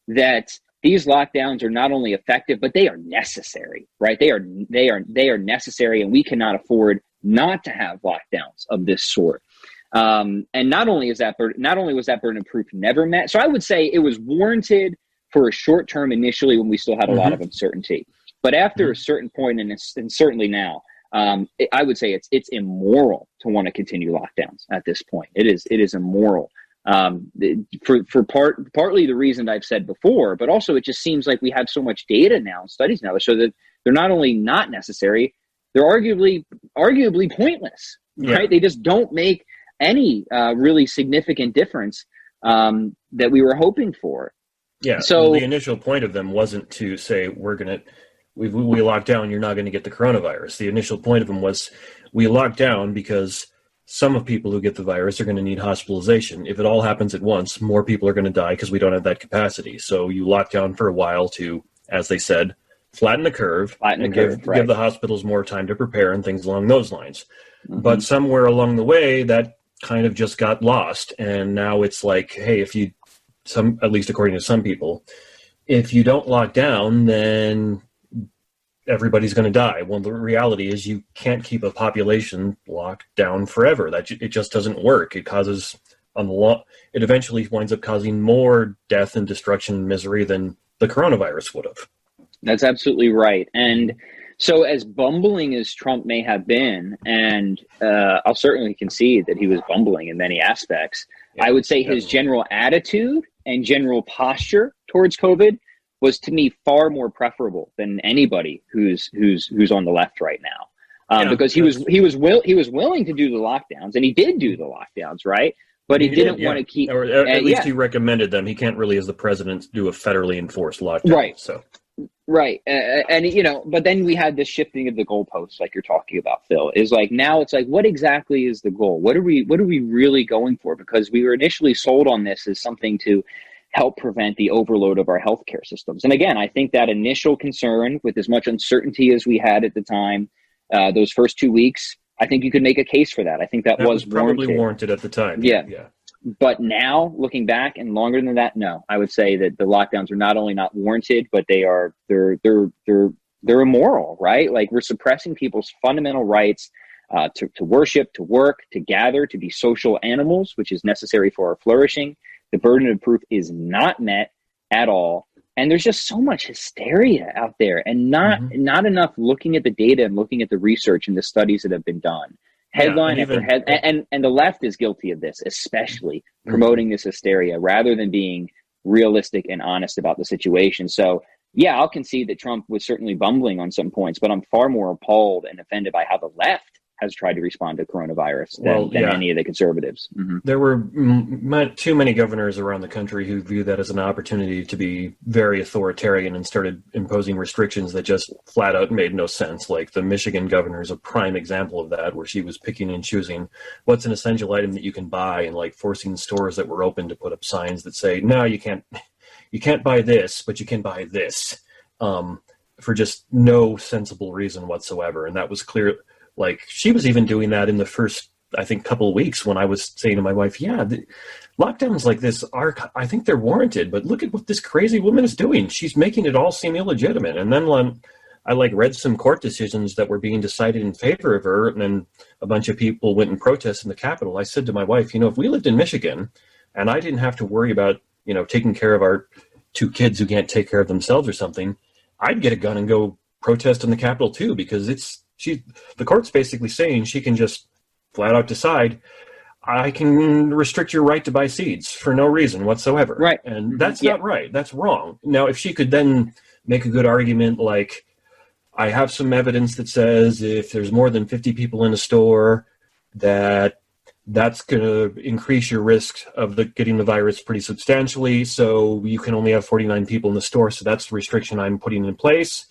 that these lockdowns are not only effective, but they are necessary, right? They are necessary, and we cannot afford not to have lockdowns of this sort. And not only was that burden of proof never met. So I would say it was warranted for a short term initially when we still had a lot of uncertainty. But after a certain point, and certainly now, I would say it's immoral to want to continue lockdowns at this point. It is immoral. For partly the reason I've said before, but also it just seems like we have so much data now, studies now, so that they're not only not necessary, they're arguably pointless, right? They just don't make any really significant difference that we were hoping for. Yeah. So the initial point of them wasn't to say we lock down, you're not going to get the coronavirus. The initial point of them was we lock down because some of people who get the virus are going to need hospitalization. If it all happens at once, more people are going to die because we don't have that capacity. So you lock down for a while to, as they said, flatten the curve and give the hospitals more time to prepare and things along those lines. But somewhere along the way, that kind of just got lost. And now it's like, hey, at least according to some people, if you don't lock down, then everybody's going to die. Well, the reality is you can't keep a population lock down forever. That it just doesn't work. It causes it eventually winds up causing more death and destruction and misery than the coronavirus would have. That's absolutely right. And so as bumbling as Trump may have been, and I'll certainly concede that he was bumbling in many aspects, I would say his general attitude and general posture towards COVID was, to me, far more preferable than anybody who's on the left right now, because he was willing to do the lockdowns, and he did do the lockdowns, right? But he didn't want to keep, or at least he recommended them. He can't really, as the president, do a federally enforced lockdown, right? So. Right. And, but then we had this shifting of the goalposts, like you're talking about, Phil, is like, now it's like, what exactly is the goal? What are we really going for? Because we were initially sold on this as something to help prevent the overload of our healthcare systems. And again, I think that initial concern, with as much uncertainty as we had at the time, those first 2 weeks, I think you could make a case for that. I think that was probably warranted at the time. Yeah. But now, looking back, and longer than that, no, I would say that the lockdowns are not only not warranted, but they're immoral, right? Like, we're suppressing people's fundamental rights to worship, to work, to gather, to be social animals, which is necessary for our flourishing. The burden of proof is not met at all. And there's just so much hysteria out there, and not enough looking at the data and looking at the research and the studies that have been done. Headline after headline, and the left is guilty of this, especially promoting this hysteria rather than being realistic and honest about the situation. So, yeah, I'll concede that Trump was certainly bumbling on some points, but I'm far more appalled and offended by how the left has tried to respond to coronavirus than any of the conservatives. There were too many governors around the country who viewed that as an opportunity to be very authoritarian and started imposing restrictions that just flat out made no sense. Like the Michigan governor is a prime example of that, where she was picking and choosing what's an essential item that you can buy, and like forcing stores that were open to put up signs that say, no, you can't buy this, but you can buy this, for just no sensible reason whatsoever. And that was clear. Like, she was even doing that in the first, I think, couple of weeks, when I was saying to my wife, lockdowns like this I think they're warranted, but look at what this crazy woman is doing. She's making it all seem illegitimate. And then when I read some court decisions that were being decided in favor of her, and then a bunch of people went and protested in the Capitol, I said to my wife, if we lived in Michigan and I didn't have to worry about, taking care of our 2 kids who can't take care of themselves or something, I'd get a gun and go protest in the Capitol too, because the court's basically saying she can just flat out decide, I can restrict your right to buy seeds for no reason whatsoever. Right. And that's not right. That's wrong. Now, if she could then make a good argument, like, I have some evidence that says if there's more than 50 people in a store, that's going to increase your risk of getting the virus pretty substantially. So you can only have 49 people in the store. So that's the restriction I'm putting in place.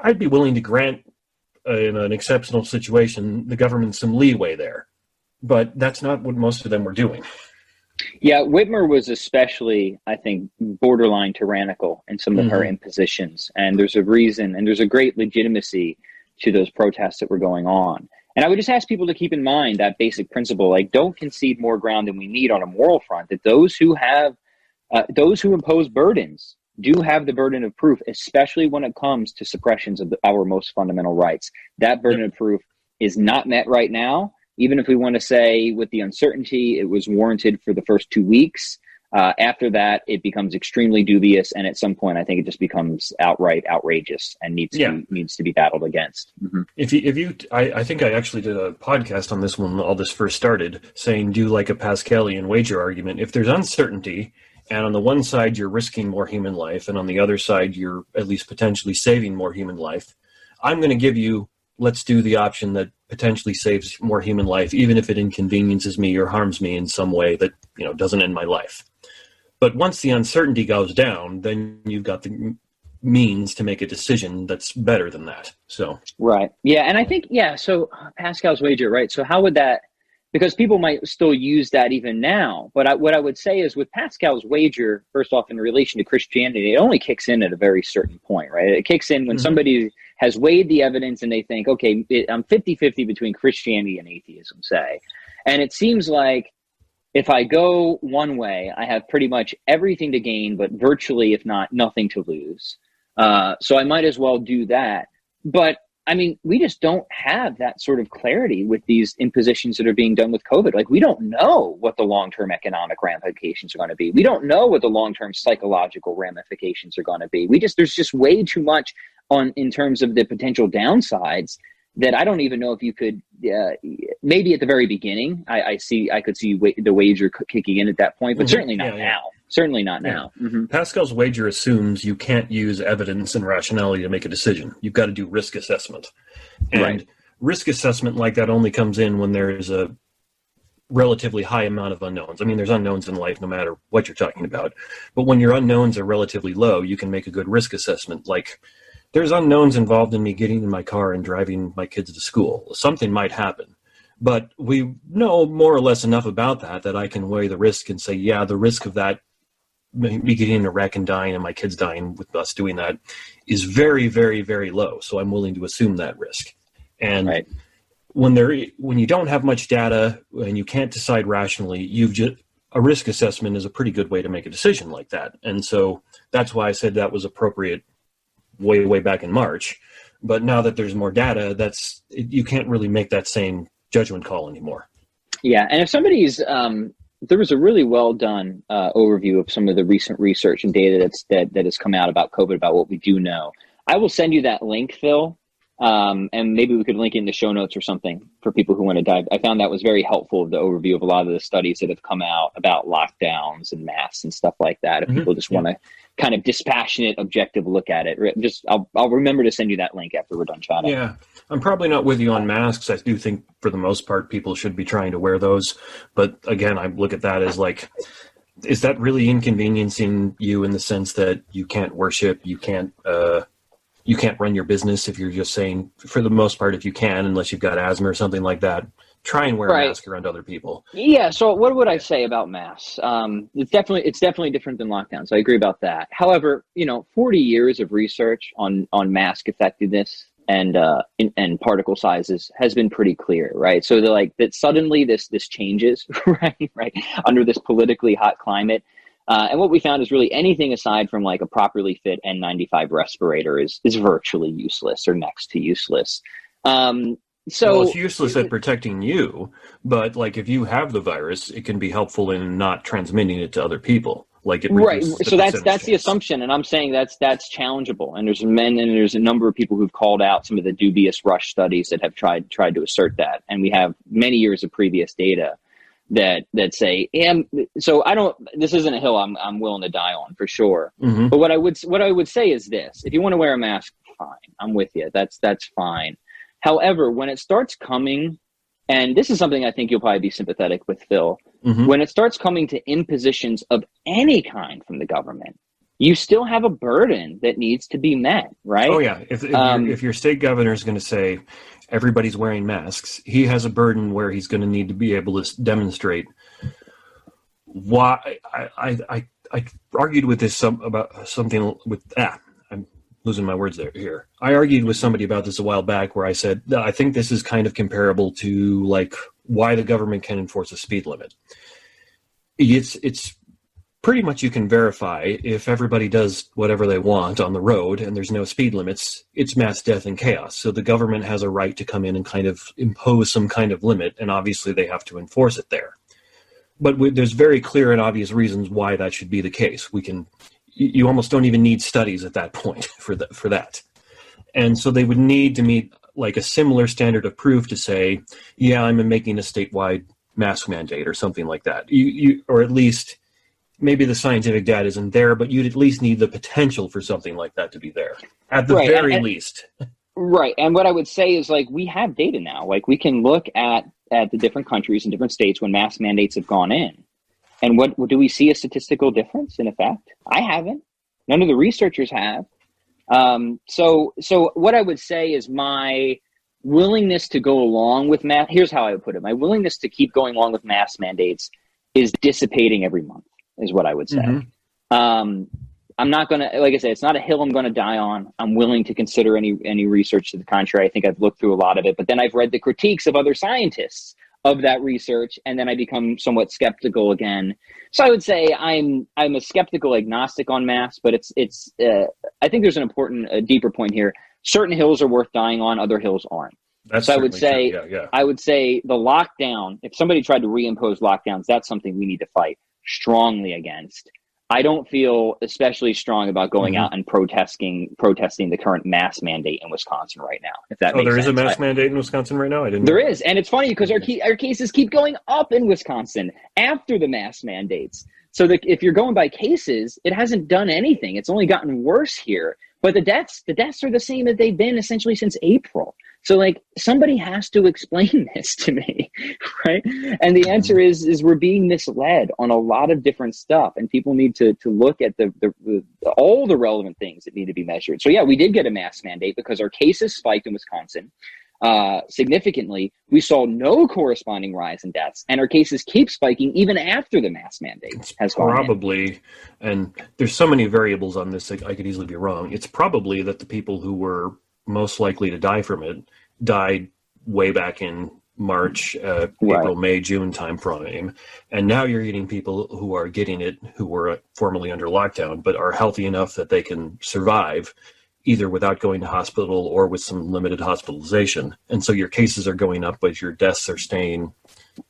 I'd be willing to grant, in an exceptional situation, the government some leeway there. But that's not what most of them were doing. Yeah, Whitmer was especially, I think, borderline tyrannical in some of her impositions. And there's a reason, and there's a great legitimacy to those protests that were going on. And I would just ask people to keep in mind that basic principle, like, don't concede more ground than we need on a moral front, that those who impose burdens do have the burden of proof, especially when it comes to suppressions of our most fundamental rights. That burden of proof is not met right now. Even if we want to say with the uncertainty, it was warranted for the first 2 weeks. After that, it becomes extremely dubious. And at some point, I think it just becomes outright outrageous and needs to be battled against. I think I actually did a podcast on this when all this first started, saying, do like a Pascalian wager argument. If there's uncertainty, and on the one side, you're risking more human life, and on the other side, you're at least potentially saving more human life, I'm going to give you, let's do the option that potentially saves more human life, even if it inconveniences me or harms me in some way that, doesn't end my life. But once the uncertainty goes down, then you've got the means to make a decision that's better than that. So right. Yeah. And I think, so Pascal's wager, right? So how would that, because people might still use that even now. But what I would say is, with Pascal's wager, first off, in relation to Christianity, it only kicks in at a very certain point, right? It kicks in when somebody has weighed the evidence and they think, okay, I'm 50-50 between Christianity and atheism, say. And it seems like if I go one way, I have pretty much everything to gain, but virtually, if not nothing to lose. So I might as well do that. But I mean, we just don't have that sort of clarity with these impositions that are being done with COVID. Like, we don't know what the long-term economic ramifications are going to be. We don't know what the long-term psychological ramifications are going to be. There's just way too much in terms of the potential downsides that I don't even know if you could, maybe at the very beginning, I could see the wager kicking in at that point, but certainly not now. Certainly not now. Mm-hmm. Pascal's wager assumes you can't use evidence and rationality to make a decision. You've got to do risk assessment. And risk assessment like that only comes in when there is a relatively high amount of unknowns. I mean, there's unknowns in life no matter what you're talking about. But when your unknowns are relatively low, you can make a good risk assessment. Like, there's unknowns involved in me getting in my car and driving my kids to school. Something might happen. But we know more or less enough about that I can weigh the risk and say, yeah, the risk of that, me getting in a wreck and dying and my kids dying with us doing that, is very, very, very low. So I'm willing to assume that risk. And when you don't have much data and you can't decide rationally, a risk assessment is a pretty good way to make a decision like that. And so that's why I said that was appropriate way back in March. But now that there's more data, you can't really make that same judgment call anymore. Yeah, and if somebody's there was a really well done overview of some of the recent research and data that has come out about COVID, about what we do know. I will send you that link, Phil, and maybe we could link it in the show notes or something for people who want to dive. I found that was very helpful, the overview of a lot of the studies that have come out about lockdowns and masks and stuff like that. If people just want to kind of dispassionate, objective look at it, I'll remember to send you that link after we're done chatting. Yeah. I'm probably not with you on masks. I do think for the most part, people should be trying to wear those. But again, I look at that as like, is that really inconveniencing you in the sense that you can't worship, you can't run your business if you're just saying, for the most part, if you can, unless you've got asthma or something like that, try and wear a mask around other people. Yeah. So what would I say about masks? It's definitely different than lockdowns. I agree about that. However, 40 years of research on mask effectiveness and particle sizes has been pretty clear, right? So that suddenly this changes, right, under this politically hot climate. And what we found is really anything aside from like a properly fit N95 respirator is virtually useless or next to useless. So it's useless at protecting you, but like if you have the virus, it can be helpful in not transmitting it to other people. Like it so that's the assumption, and I'm saying that's challengeable. And there's a number of people who've called out some of the dubious Rush studies that have tried to assert that, and we have many years of previous data that say, so I don't. This isn't a hill I'm willing to die on for sure. Mm-hmm. But what I would say is this: if you want to wear a mask, fine, I'm with you. That's fine. However, when it starts coming, and this is something I think you'll probably be sympathetic with, Phil, when it starts coming to impositions of any kind from the government, you still have a burden that needs to be met, right? Oh, yeah. If your state governor is going to say everybody's wearing masks, he has a burden where he's going to need to be able to demonstrate why. I argued with this about something with I'm losing my words here. I argued with somebody about this a while back where I said, I think this is kind of comparable to like why the government can enforce a speed limit. It's pretty much you can verify if everybody does whatever they want on the road and there's no speed limits, it's mass death and chaos. So the government has a right to come in and kind of impose some kind of limit, and obviously they have to enforce it there. But there's very clear and obvious reasons why that should be the case. You almost don't even need studies at that point for that. And so they would need to meet like a similar standard of proof to say, yeah, I'm making a statewide mask mandate or something like that. Or at least maybe the scientific data isn't there, but you'd at least need the potential for something like that to be there at the very least. Right. And what I would say is like, we have data now, like we can look at the different countries and different states when mask mandates have gone in. And what do we see a statistical difference in effect? I haven't. None of the researchers have. So what I would say is my willingness to go along with here's how I would put it. My willingness to keep going along with mask mandates is dissipating every month, is what I would say. Mm-hmm. I'm not going to, like I said, it's not a hill I'm going to die on. I'm willing to consider any research to the contrary. I think I've looked through a lot of it, but then I've read the critiques of other scientists of that research, and then I become somewhat skeptical again. So I would say I'm a skeptical agnostic on masks, but it's I think there's an important, deeper point here. certain hills are worth dying on, other hills aren't. That's so I would say, true. Yeah. I would say the lockdown, if somebody tried to reimpose lockdowns, that's something we need to fight strongly against. I don't feel especially strong about going out and protesting the current mask mandate in Wisconsin right now. If that makes sense. There is a mask mandate in Wisconsin right now? I didn't know. There is, and it's funny because our cases keep going up in Wisconsin after the mask mandates. So if you're going by cases, it hasn't done anything. It's only gotten worse here. But the deaths are the same as they've been essentially since April. So like somebody has to explain this to me, right? And the answer is we're being misled on a lot of different stuff, and people need to look at all the relevant things that need to be measured. So yeah, we did get a mask mandate because our cases spiked in Wisconsin significantly. We saw no corresponding rise in deaths, and our cases keep spiking even after the mask mandate has gone in. Probably, and there's so many variables on this that I could easily be wrong. It's probably that the people who were most likely to die from it died way back in March, April, May, June timeframe. And now you're getting people who are getting it who were formerly under lockdown, but are healthy enough that they can survive either without going to hospital or with some limited hospitalization. And so your cases are going up, but your deaths are staying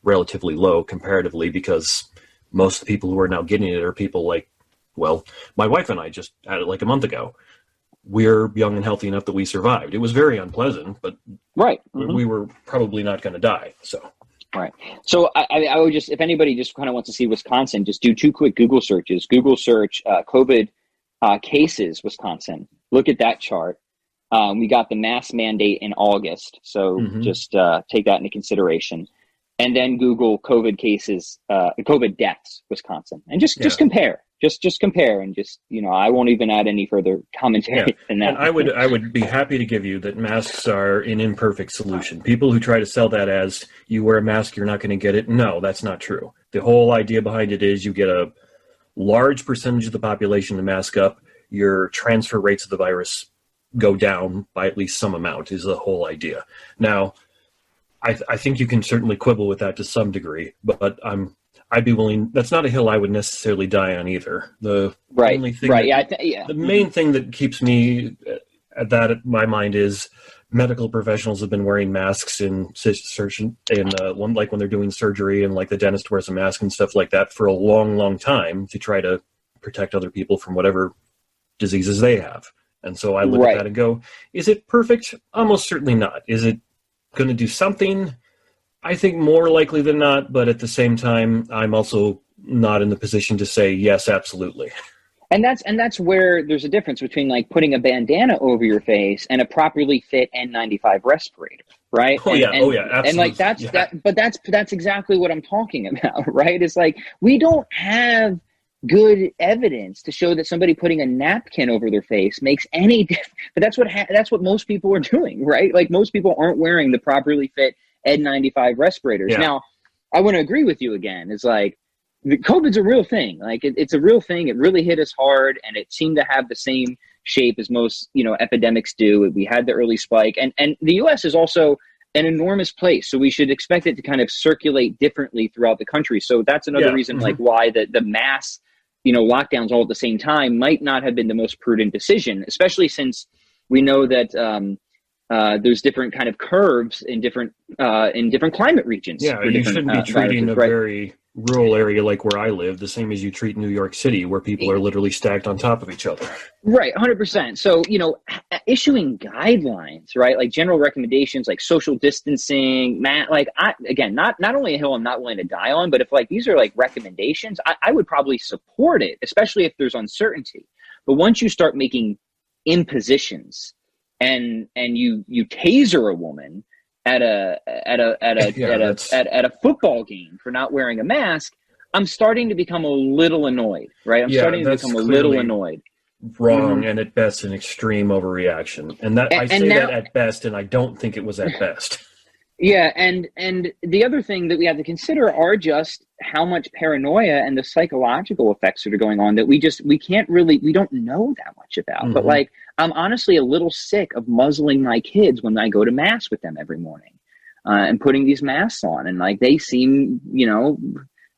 relatively low comparatively, because most of the people who are now getting it are people like, well, my wife and I just had it like a month ago. We're young and healthy enough that we survived. It was very unpleasant, but we were probably not going to die. So, right. So I would just, if anybody just kind of wants to see Wisconsin, just do 2 quick Google searches. Google search COVID cases, Wisconsin. Look at that chart. We got the mask mandate in August. So just take that into consideration. And then Google COVID cases, COVID deaths, Wisconsin, and just compare. Just compare, and just, I won't even add any further commentary than that. And I would be happy to give you that masks are an imperfect solution. People who try to sell that as you wear a mask, you're not going to get it. No, that's not true. The whole idea behind it is you get a large percentage of the population to mask up, your transfer rates of the virus go down by at least some amount is the whole idea. Now, I think you can certainly quibble with that to some degree, but I'd be willing. That's not a hill I would necessarily die on either. The only thing, the main thing that keeps me at that in my mind is medical professionals have been wearing masks in like when they're doing surgery, and like the dentist wears a mask and stuff like that for a long, long time to try to protect other people from whatever diseases they have. And so I look at that and go, is it perfect? Almost certainly not. Is it going to do something? I think more likely than not, but at the same time, I'm also not in the position to say yes, absolutely. And that's where there's a difference between like putting a bandana over your face and a properly fit N95 respirator, right? Absolutely. And like that's exactly what I'm talking about, right? It's like we don't have good evidence to show that somebody putting a napkin over their face makes any difference. But that's what most people are doing, right? Like most people aren't wearing the properly fit N95 respirators. Yeah. Now, I want to agree with you again. It's like COVID's a real thing. Like it's a real thing. It really hit us hard, and it seemed to have the same shape as most, epidemics do. We had the early spike, and the U.S. is also an enormous place, so we should expect it to kind of circulate differently throughout the country. So that's another reason, like why the mass, lockdowns all at the same time might not have been the most prudent decision, especially since we know that there's different kind of curves in different climate regions. Yeah, you shouldn't be treating a very rural area like where I live the same as you treat New York City, where people are literally stacked on top of each other. Right, 100%. So, issuing guidelines, right, like general recommendations, like social distancing, not only a hill I'm not willing to die on, but if like these are like recommendations, I would probably support it, especially if there's uncertainty. But once you start making impositions and you taser a woman at a football game for not wearing a mask, I'm starting to become a little annoyed, right? I'm starting to become a little annoyed. Wrong, and at best an extreme overreaction. And that I say that at best, and I don't think it was at best. Yeah, and the other thing that we have to consider are just how much paranoia and the psychological effects that are going on that we don't know that much about. Mm-hmm. But like, I'm honestly a little sick of muzzling my kids when I go to mass with them every morning, and putting these masks on, and like they seem,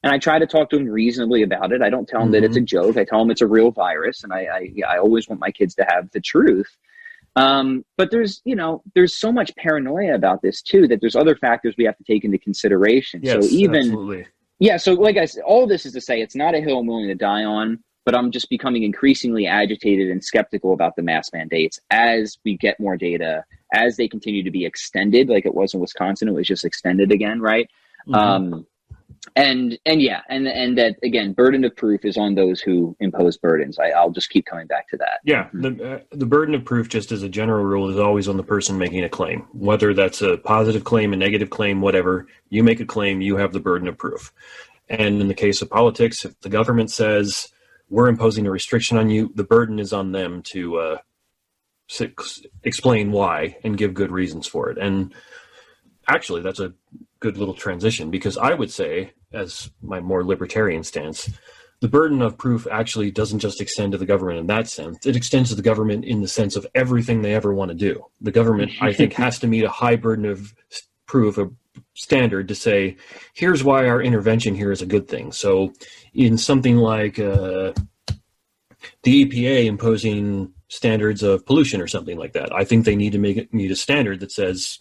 and I try to talk to them reasonably about it. I don't tell them that it's a joke. I tell them it's a real virus, and I always want my kids to have the truth. But there's so much paranoia about this too, that there's other factors we have to take into consideration. Yes, absolutely. Yeah. So like I said, all this is to say, it's not a hill I'm willing to die on, but I'm just becoming increasingly agitated and skeptical about the mask mandates as we get more data, as they continue to be extended, like it was in Wisconsin. It was just extended again. Right. Mm-hmm. And that, again, burden of proof is on those who impose burdens. I'll just keep coming back to that. Yeah, the burden of proof, just as a general rule, is always on the person making a claim. Whether that's a positive claim, a negative claim, whatever, you make a claim, you have the burden of proof. And in the case of politics, if the government says, we're imposing a restriction on you, the burden is on them to explain why and give good reasons for it. And actually, that's a good little transition, because I would say, as my more libertarian stance, the burden of proof actually doesn't just extend to the government in that sense. It extends to the government in the sense of everything they ever want to do. The government, I think, has to meet a high burden of proof, a standard to say, here's why our intervention here is a good thing. So in something like the EPA imposing standards of pollution or something like that, I think they need to meet a standard that says,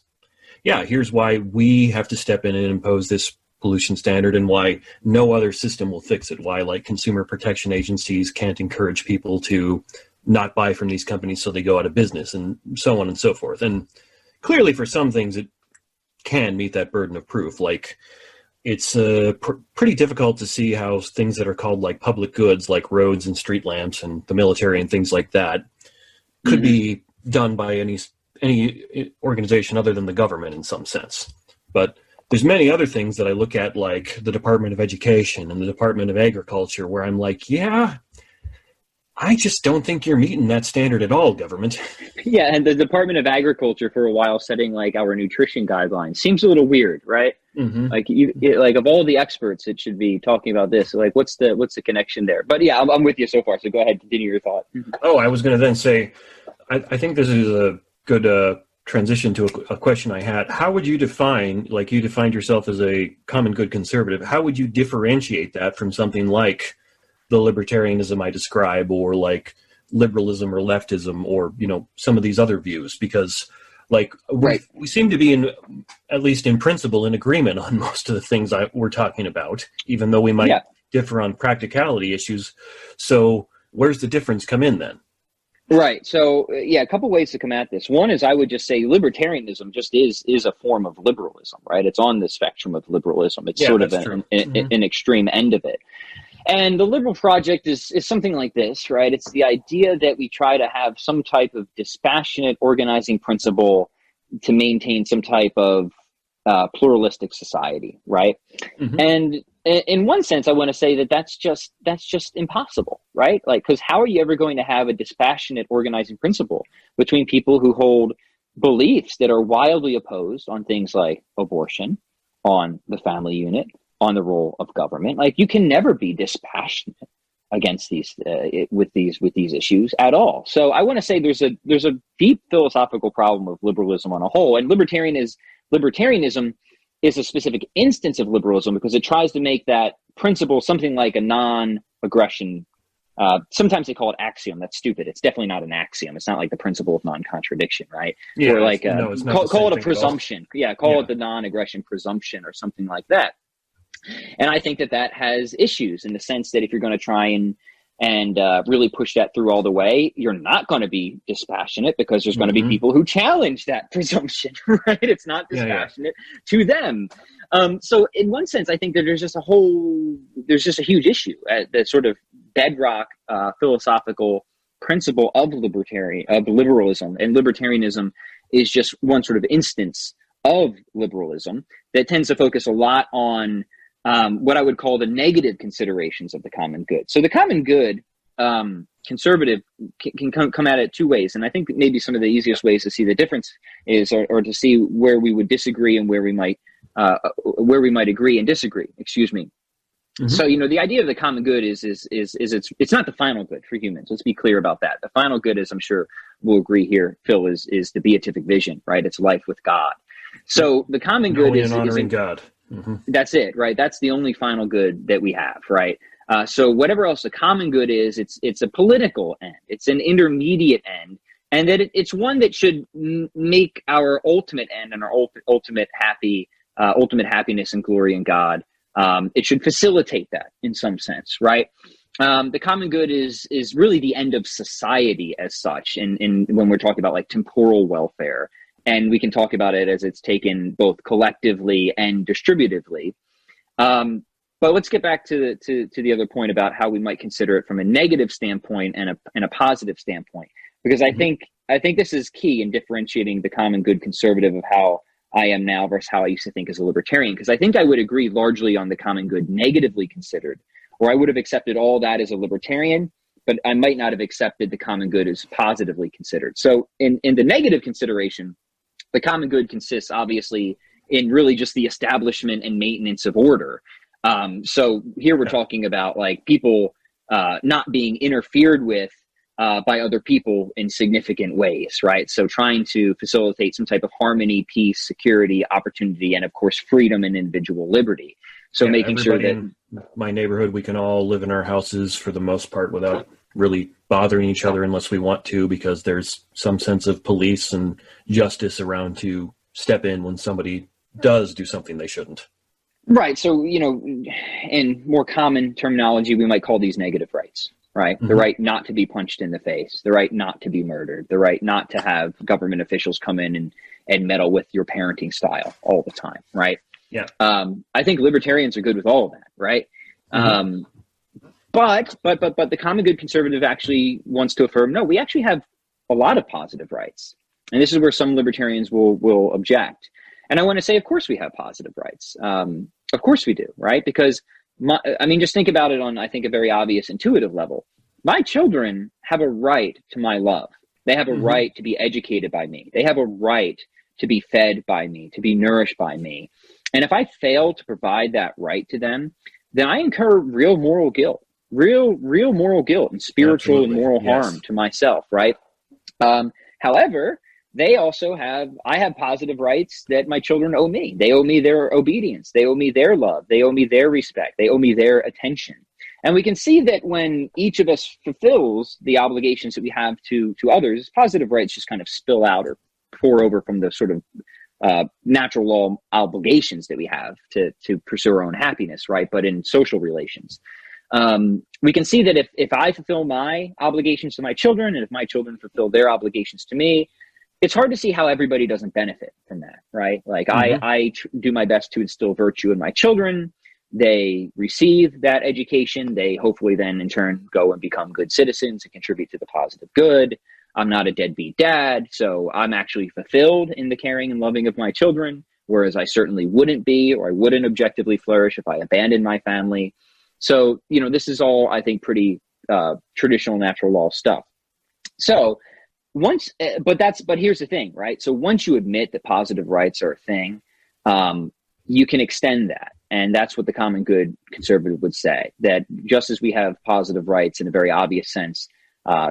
yeah, here's why we have to step in and impose this pollution standard and why no other system will fix it. Why, like, consumer protection agencies can't encourage people to not buy from these companies so they go out of business, and so on and so forth. And clearly for some things it can meet that burden of proof. Like, it's pretty difficult to see how things that are called like public goods, like roads and street lamps and the military and things like that, could be done by any organization other than the government in some sense. But there's many other things that I look at, like the Department of Education and the Department of Agriculture, where I'm like, yeah, I just don't think you're meeting that standard at all, government. Yeah, and the Department of Agriculture for a while setting like our nutrition guidelines seems a little weird, right? Mm-hmm. Like of all the experts, it should be talking about this. Like, what's the connection there? But yeah, I'm with you so far. So go ahead, continue your thought. Oh, I was going to then say, I think this is a good transition to a question I had. How would you define, like you defined yourself as a common good conservative, how would you differentiate that from something like the libertarianism I describe, or like liberalism or leftism, or, some of these other views? Because like we seem to be at least in principle, in agreement on most of the things we're talking about, even though we might differ on practicality issues. So where's the difference come in then? Right. So, a couple ways to come at this. One is, I would just say libertarianism just is a form of liberalism, right? It's on the spectrum of liberalism. It's sort of an extreme end of it. And the liberal project is something like this, right? It's the idea that we try to have some type of dispassionate organizing principle to maintain some type of pluralistic society, right? Mm-hmm. And in one sense, I want to say that that's just impossible, right? Like, because how are you ever going to have a dispassionate organizing principle between people who hold beliefs that are wildly opposed on things like abortion, on the family unit, on the role of government? Like, you can never be dispassionate against these with these issues at all. So I want to say there's a deep philosophical problem of liberalism on a whole, and libertarianism is a specific instance of liberalism because it tries to make that principle something like a non-aggression. Sometimes they call it axiom. That's stupid. It's definitely not an axiom. It's not like the principle of non-contradiction, right? Yeah, or like call it a presumption. Yeah, call it the non-aggression presumption or something like that. And I think that has issues in the sense that if you're going to try and really push that through all the way, you're not going to be dispassionate because there's going to be people who challenge that presumption, right? It's not dispassionate to them. So in one sense, I think that there's just a huge issue at the sort of bedrock philosophical principle of liberalism, and libertarianism is just one sort of instance of liberalism that tends to focus a lot on what I would call the negative considerations of the common good. So the common good, conservative can come at it two ways. And I think maybe some of the easiest ways to see the difference is, or to see where we would disagree and where we might agree and disagree, excuse me. Mm-hmm. So, the idea of the common good is it's not the final good for humans. Let's be clear about that. The final good, as I'm sure we'll agree here, Phil, is the beatific vision, right? It's life with God. So the common good is honoring God. Mm-hmm. That's it, right? That's the only final good that we have, right? So whatever else the common good is, it's a political end. It's an intermediate end and that it's one that should make our ultimate end and our ultimate happiness and glory in God. It should facilitate that in some sense, right? The common good is really the end of society as such, in when we're talking about like temporal welfare, and we can talk about it as it's taken both collectively and distributively. But let's get back to the other point about how we might consider it from a negative standpoint and a positive standpoint, because I think this is key in differentiating the common good conservative of how I am now versus how I used to think as a libertarian. Because I think I would agree largely on the common good negatively considered, or I would have accepted all that as a libertarian, but I might not have accepted the common good as positively considered. So in the negative consideration, the common good consists obviously in really just the establishment and maintenance of order. So here we're talking about like people not being interfered with by other people in significant ways, right? So trying to facilitate some type of harmony, peace, security, opportunity, and of course, freedom and individual liberty. So making sure that in my neighborhood, we can all live in our houses for the most part without really bothering each other unless we want to, because there's some sense of police and justice around to step in when somebody does do something they shouldn't. Right. So, in more common terminology, we might call these negative rights, right? Mm-hmm. The right not to be punched in the face, the right not to be murdered, the right not to have government officials come in and meddle with your parenting style all the time, right? Yeah. I think libertarians are good with all of that, right? Mm-hmm. But the common good conservative actually wants to affirm, no, we actually have a lot of positive rights. And this is where some libertarians will object. And I want to say, of course we have positive rights. Of course we do, right? Because, just think about it on, I think, a very obvious intuitive level. My children have a right to my love. They have a mm-hmm. right to be educated by me. They have a right to be fed by me, to be nourished by me. And if I fail to provide that right to them, then I incur real moral guilt, real moral guilt and spiritual and moral harm to myself, right? However, I have positive rights that my children owe me. They owe me their obedience. They owe me their love. They owe me their respect. They owe me their attention. And we can see that when each of us fulfills the obligations that we have to others, positive rights just kind of spill out or pour over from the sort of natural law obligations that we have to pursue our own happiness, right? But in social relations, we can see that if I fulfill my obligations to my children, and if my children fulfill their obligations to me, it's hard to see how everybody doesn't benefit from that, right? Like mm-hmm. I do my best to instill virtue in my children. They receive that education. They hopefully then in turn go and become good citizens and contribute to the positive good. I'm not a deadbeat dad, so I'm actually fulfilled in the caring and loving of my children, whereas I certainly wouldn't be, or I wouldn't objectively flourish if I abandoned my family. So, this is all, I think, pretty traditional natural law stuff. So but here's the thing, right? So once you admit that positive rights are a thing, you can extend that. And that's what the common good conservative would say, that just as we have positive rights in a very obvious sense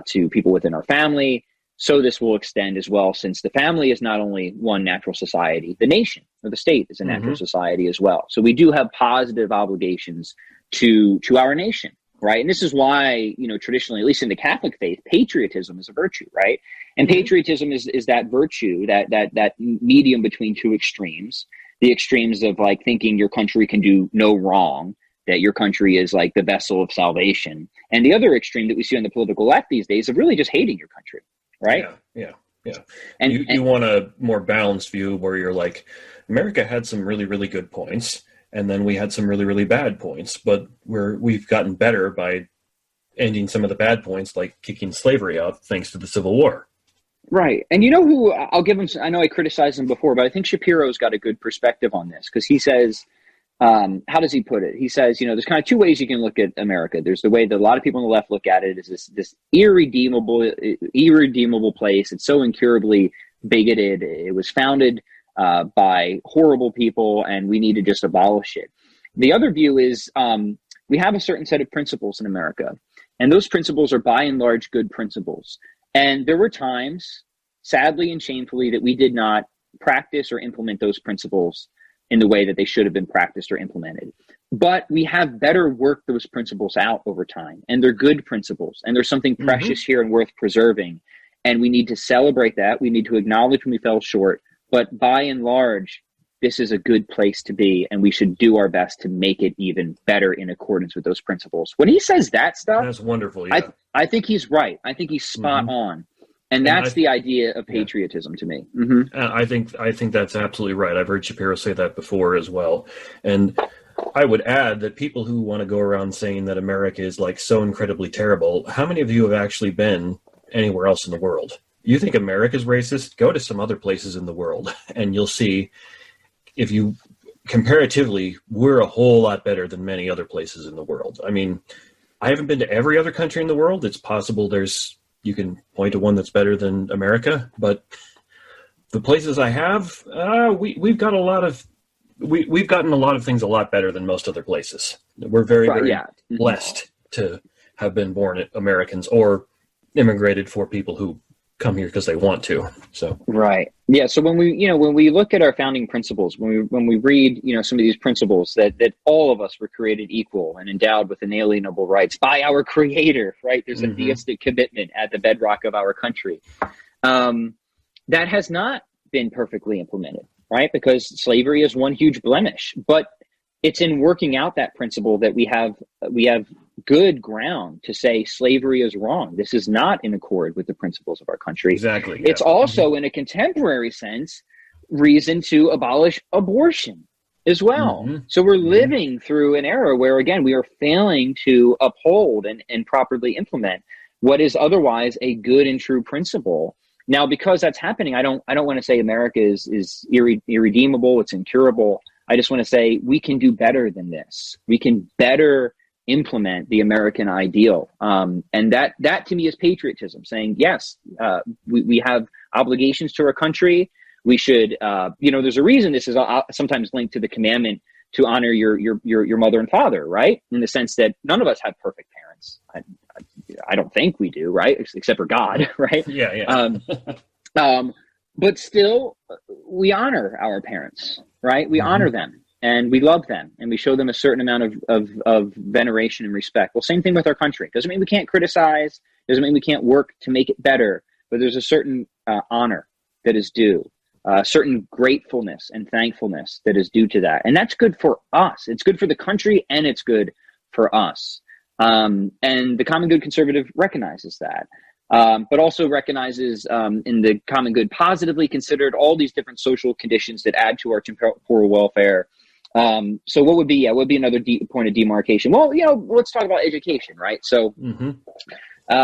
to people within our family, so this will extend as well, since the family is not only one natural society, the nation or the state is a natural mm-hmm. society as well. So we do have positive obligations to our nation. Right. And this is why, traditionally, at least in the Catholic faith, patriotism is a virtue. Right. And patriotism is that virtue, that medium between two extremes, the extremes of like thinking your country can do no wrong, that your country is like the vessel of salvation. And the other extreme that we see on the political left these days of really just hating your country. Right. Yeah. And you want a more balanced view where you're like, America had some really, really good points. And then we had some really, really bad points, but we've gotten better by ending some of the bad points, like kicking slavery out, thanks to the Civil War. Right. And you know who, I'll give him, I know I criticized him before, but I think Shapiro's got a good perspective on this, because he says, how does he put it? He says, there's kind of two ways you can look at America. There's the way that a lot of people on the left look at it as this irredeemable place. It's so incurably bigoted. It was founded by horrible people, and we need to just abolish it. The other view is we have a certain set of principles in America, and those principles are by and large good principles. And there were times, sadly and shamefully, that we did not practice or implement those principles in the way that they should have been practiced or implemented. But we have better worked those principles out over time, and they're good principles, and there's something precious here and worth preserving. And we need to celebrate that. We need to acknowledge when we fell short. But by and large, this is a good place to be, and we should do our best to make it even better in accordance with those principles. When he says that stuff, that's wonderful. Yeah. I think he's right. I think he's spot on. And that's the idea of patriotism to me. I think that's absolutely right. I've heard Shapiro say that before as well. And I would add that people who want to go around saying that America is like so incredibly terrible, how many of you have actually been anywhere else in the world? You think America's racist? Go to some other places in the world and you'll see, if you comparatively, we're a whole lot better than many other places in the world. I mean, I haven't been to every other country in the world. It's possible you can point to one that's better than America, but the places I have, we've got we've gotten a lot of things a lot better than most other places. We're very blessed to have been born Americans or immigrated for people who come here because they want to. So So when we look at our founding principles, when we read some of these principles that all of us were created equal and endowed with inalienable rights by our Creator, right? There's a theistic commitment at the bedrock of our country. That has not been perfectly implemented, right? Because slavery is one huge blemish, but it's in working out that principle that we have good ground to say slavery is wrong. This is not in accord with the principles of our country. Exactly. It's also, in a contemporary sense, reason to abolish abortion as well. So we're living through an era where, again, we are failing to uphold and properly implement what is otherwise a good and true principle. Now, because that's happening, I don't want to say America is irredeemable, it's incurable. I just want to say we can do better than this. We can better implement the American ideal. And that to me is patriotism, saying, yes, we have obligations to our country. We should, there's a reason this is sometimes linked to the commandment to honor your mother and father, right? In the sense that none of us have perfect parents. I don't think we do, right? Except for God, right? But still, we honor our parents, right? We honor them and we love them and we show them a certain amount of veneration and respect. Well, same thing with our country. Doesn't mean we can't criticize, doesn't mean we can't work to make it better, but there's a certain honor that is due, a certain gratefulness and thankfulness that is due to that. And that's good for us. It's good for the country and it's good for us. And the Common Good Conservative recognizes that. But also recognizes in the common good positively considered all these different social conditions that add to our temporal welfare. So what would be another point of demarcation? Well, let's talk about education, right? So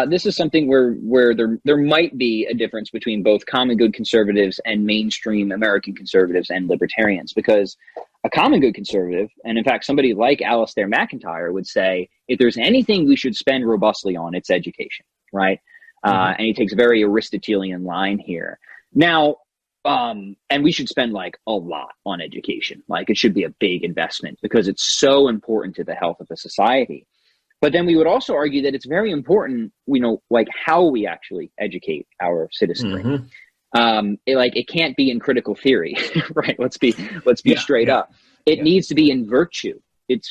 this is something where there might be a difference between both common good conservatives and mainstream American conservatives and libertarians, because a common good conservative, and in fact, somebody like Alistair McIntyre would say, if there's anything we should spend robustly on, it's education, right? And he takes a very Aristotelian line here. Now, and we should spend like a lot on education. Like it should be a big investment because it's so important to the health of the society. But then we would also argue that it's very important, like how we actually educate our citizenry. It can't be in critical theory, right? Let's be straight up. It needs to be in virtue. It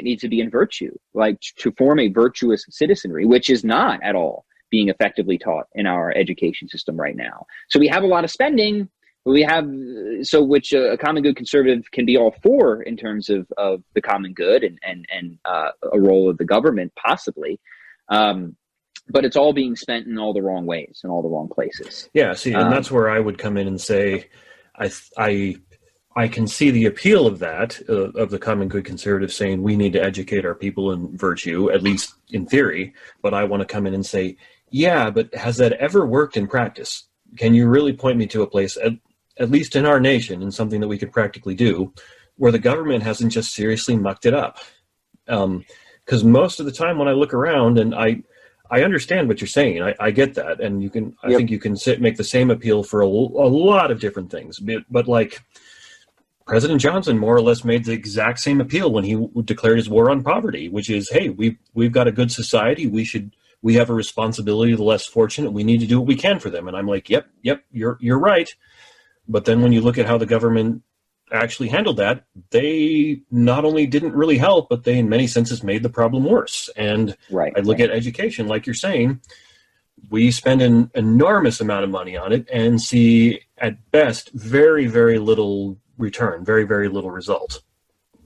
needs to be in virtue, like to form a virtuous citizenry, which is not at all being effectively taught in our education system right now. So we have a lot of spending, which a common good conservative can be all for in terms of the common good and a role of the government possibly. But it's all being spent in all the wrong ways, in all the wrong places. Yeah, see, and that's where I would come in and say, I can see the appeal of that, of the common good conservative saying we need to educate our people in virtue, at least in theory. But I want to come in and say, yeah, but has that ever worked in practice? Can you really point me to a place, at least in our nation, and something that we could practically do, where the government hasn't just seriously mucked it up? Because most of the time when I look around, and I understand what you're saying, I get that, and you can, I think you can make the same appeal for a lot of different things, but like President Johnson more or less made the exact same appeal when he declared his war on poverty, which is, hey, we've got a good society. We have a responsibility to the less fortunate. We need to do what we can for them. And I'm like, yep, you're right. But then when you look at how the government actually handled that, they not only didn't really help, but they in many senses made the problem worse. And I look at education, like you're saying, we spend an enormous amount of money on it and see, at best, very, very little return, very, very little result.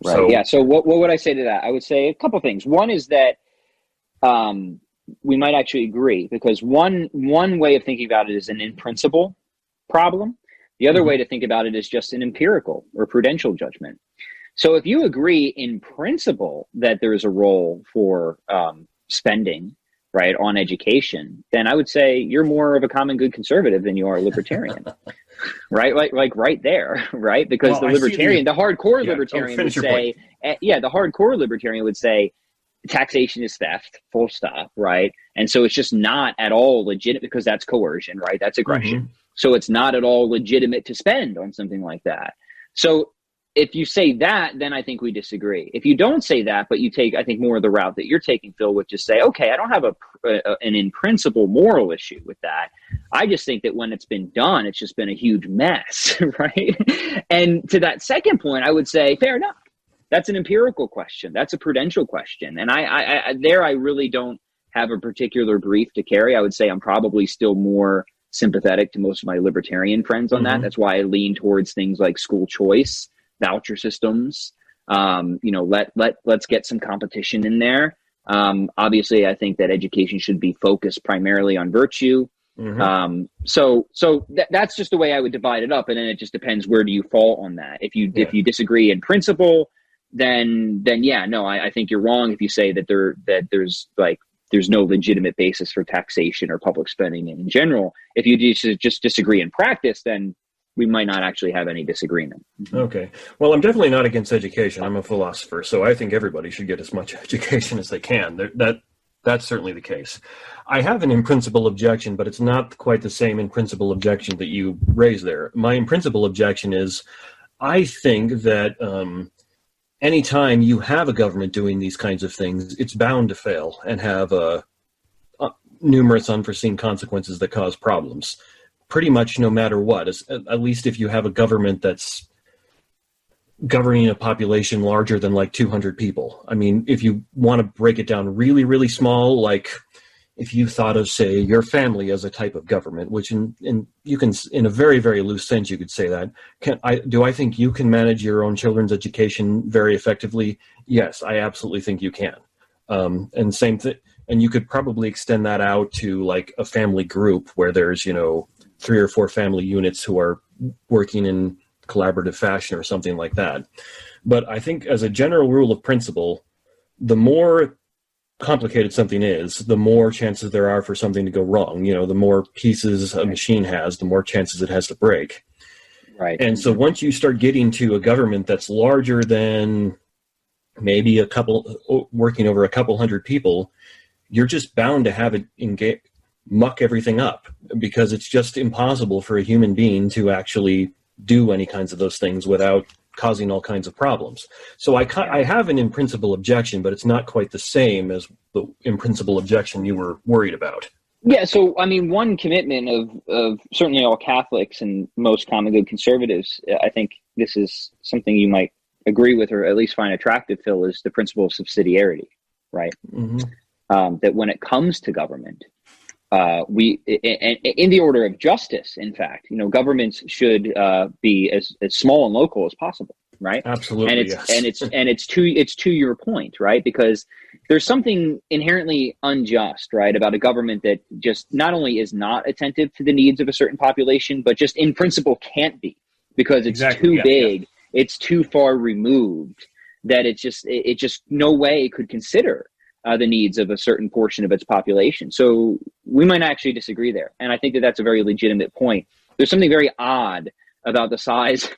Right. So, yeah. So what would I say to that? I would say a couple things. One is that we might actually agree, because one way of thinking about it is an in principle problem. The other way to think about it is just an empirical or prudential judgment. So if you agree in principle that there is a role for spending, right, on education, then I would say you're more of a common good conservative than you are a libertarian, right? Like right there, right? Because the libertarian, the hardcore libertarian would say, the hardcore libertarian would say taxation is theft, full stop, right? And so it's just not at all legitimate, because that's coercion, right? That's aggression. So it's not at all legitimate to spend on something like that. So if you say that, then I think we disagree. If you don't say that, but you take, I think, more of the route that you're taking, Phil, which is say, okay, I don't have an in principle moral issue with that. I just think that when it's been done, it's just been a huge mess, right? And to that second point, I would say, fair enough. That's an empirical question. That's a prudential question. And I really don't have a particular brief to carry. I would say I'm probably still more sympathetic to most of my libertarian friends on that. That's why I lean towards things like school choice, voucher systems. Let's get some competition in there. Obviously, I think that education should be focused primarily on virtue. So that's just the way I would divide it up. And then it just depends, where do you fall on that? If you disagree in principle, then I think you're wrong if you say that there's no legitimate basis for taxation or public spending in general. If you just disagree in practice, then we might not actually have any disagreement. Okay. Well, I'm definitely not against education. I'm a philosopher, so I think everybody should get as much education as they can. That's certainly the case. I have an in-principle objection, but it's not quite the same in-principle objection that you raised there. My in-principle objection is, I think that anytime you have a government doing these kinds of things, it's bound to fail and have numerous unforeseen consequences that cause problems. Pretty much no matter what, at least if you have a government that's governing a population larger than like 200 people. I mean, if you want to break it down really, really small, like if you thought of, say, your family as a type of government, which you can, in a very, very loose sense, you could say that. Do I think you can manage your own children's education very effectively? Yes, I absolutely think you can. And same thing. And you could probably extend that out to like a family group where there's, 3 or 4 family units who are working in collaborative fashion or something like that. But I think as a general rule of principle, the more complicated something is, the more chances there are for something to go wrong. The more pieces a machine has, the more chances it has to break. Right. And so once you start getting to a government that's larger than maybe working over a couple hundred people, you're just bound to have it muck everything up, because it's just impossible for a human being to actually do any kinds of those things without causing all kinds of problems. So I have an in-principle objection, but it's not quite the same as the in-principle objection you were worried about. Yeah, so I mean, one commitment of certainly all Catholics and most common good conservatives, I think this is something you might agree with or at least find attractive, Phil, is the principle of subsidiarity, right? That when it comes to government, we, in the order of justice, in fact, governments should be as small and local as possible, right? Absolutely. And it's to your point, right? Because there's something inherently unjust, right, about a government that just not only is not attentive to the needs of a certain population, but just in principle can't be, because it's too big, it's too far removed, that it just no way it could consider the needs of a certain portion of its population. So we might actually disagree there. And I think that that's a very legitimate point. There's something very odd about the size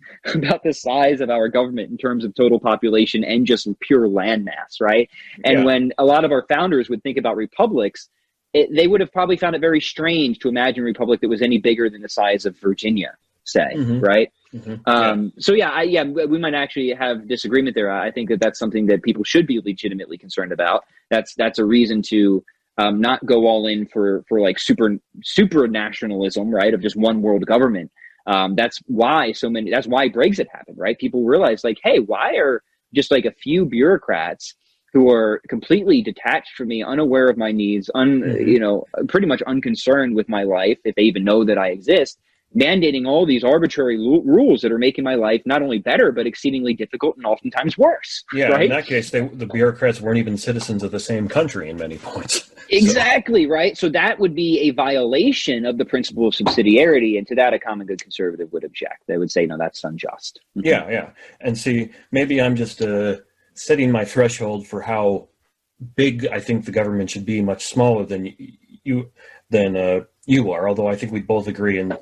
of our government in terms of total population and just pure landmass, right? And when a lot of our founders would think about republics, they would have probably found it very strange to imagine a republic that was any bigger than the size of Virginia, say, right? So we might actually have disagreement there. I think that that's something that people should be legitimately concerned about. That's a reason to not go all in for like super nationalism, right, of just one world government. That's why Brexit happened, right? People realized, like, hey, why are just like a few bureaucrats who are completely detached from me, unaware of my needs, pretty much unconcerned with my life, if they even know that I exist, mandating all these arbitrary rules that are making my life not only better, but exceedingly difficult and oftentimes worse. Yeah, right? In that case, the bureaucrats weren't even citizens of the same country in many points. Exactly, right? So that would be a violation of the principle of subsidiarity, and to that a common good conservative would object. They would say, no, that's unjust. Yeah. And see, maybe I'm just setting my threshold for how big I think the government should be, much smaller than you are, although I think we both agree in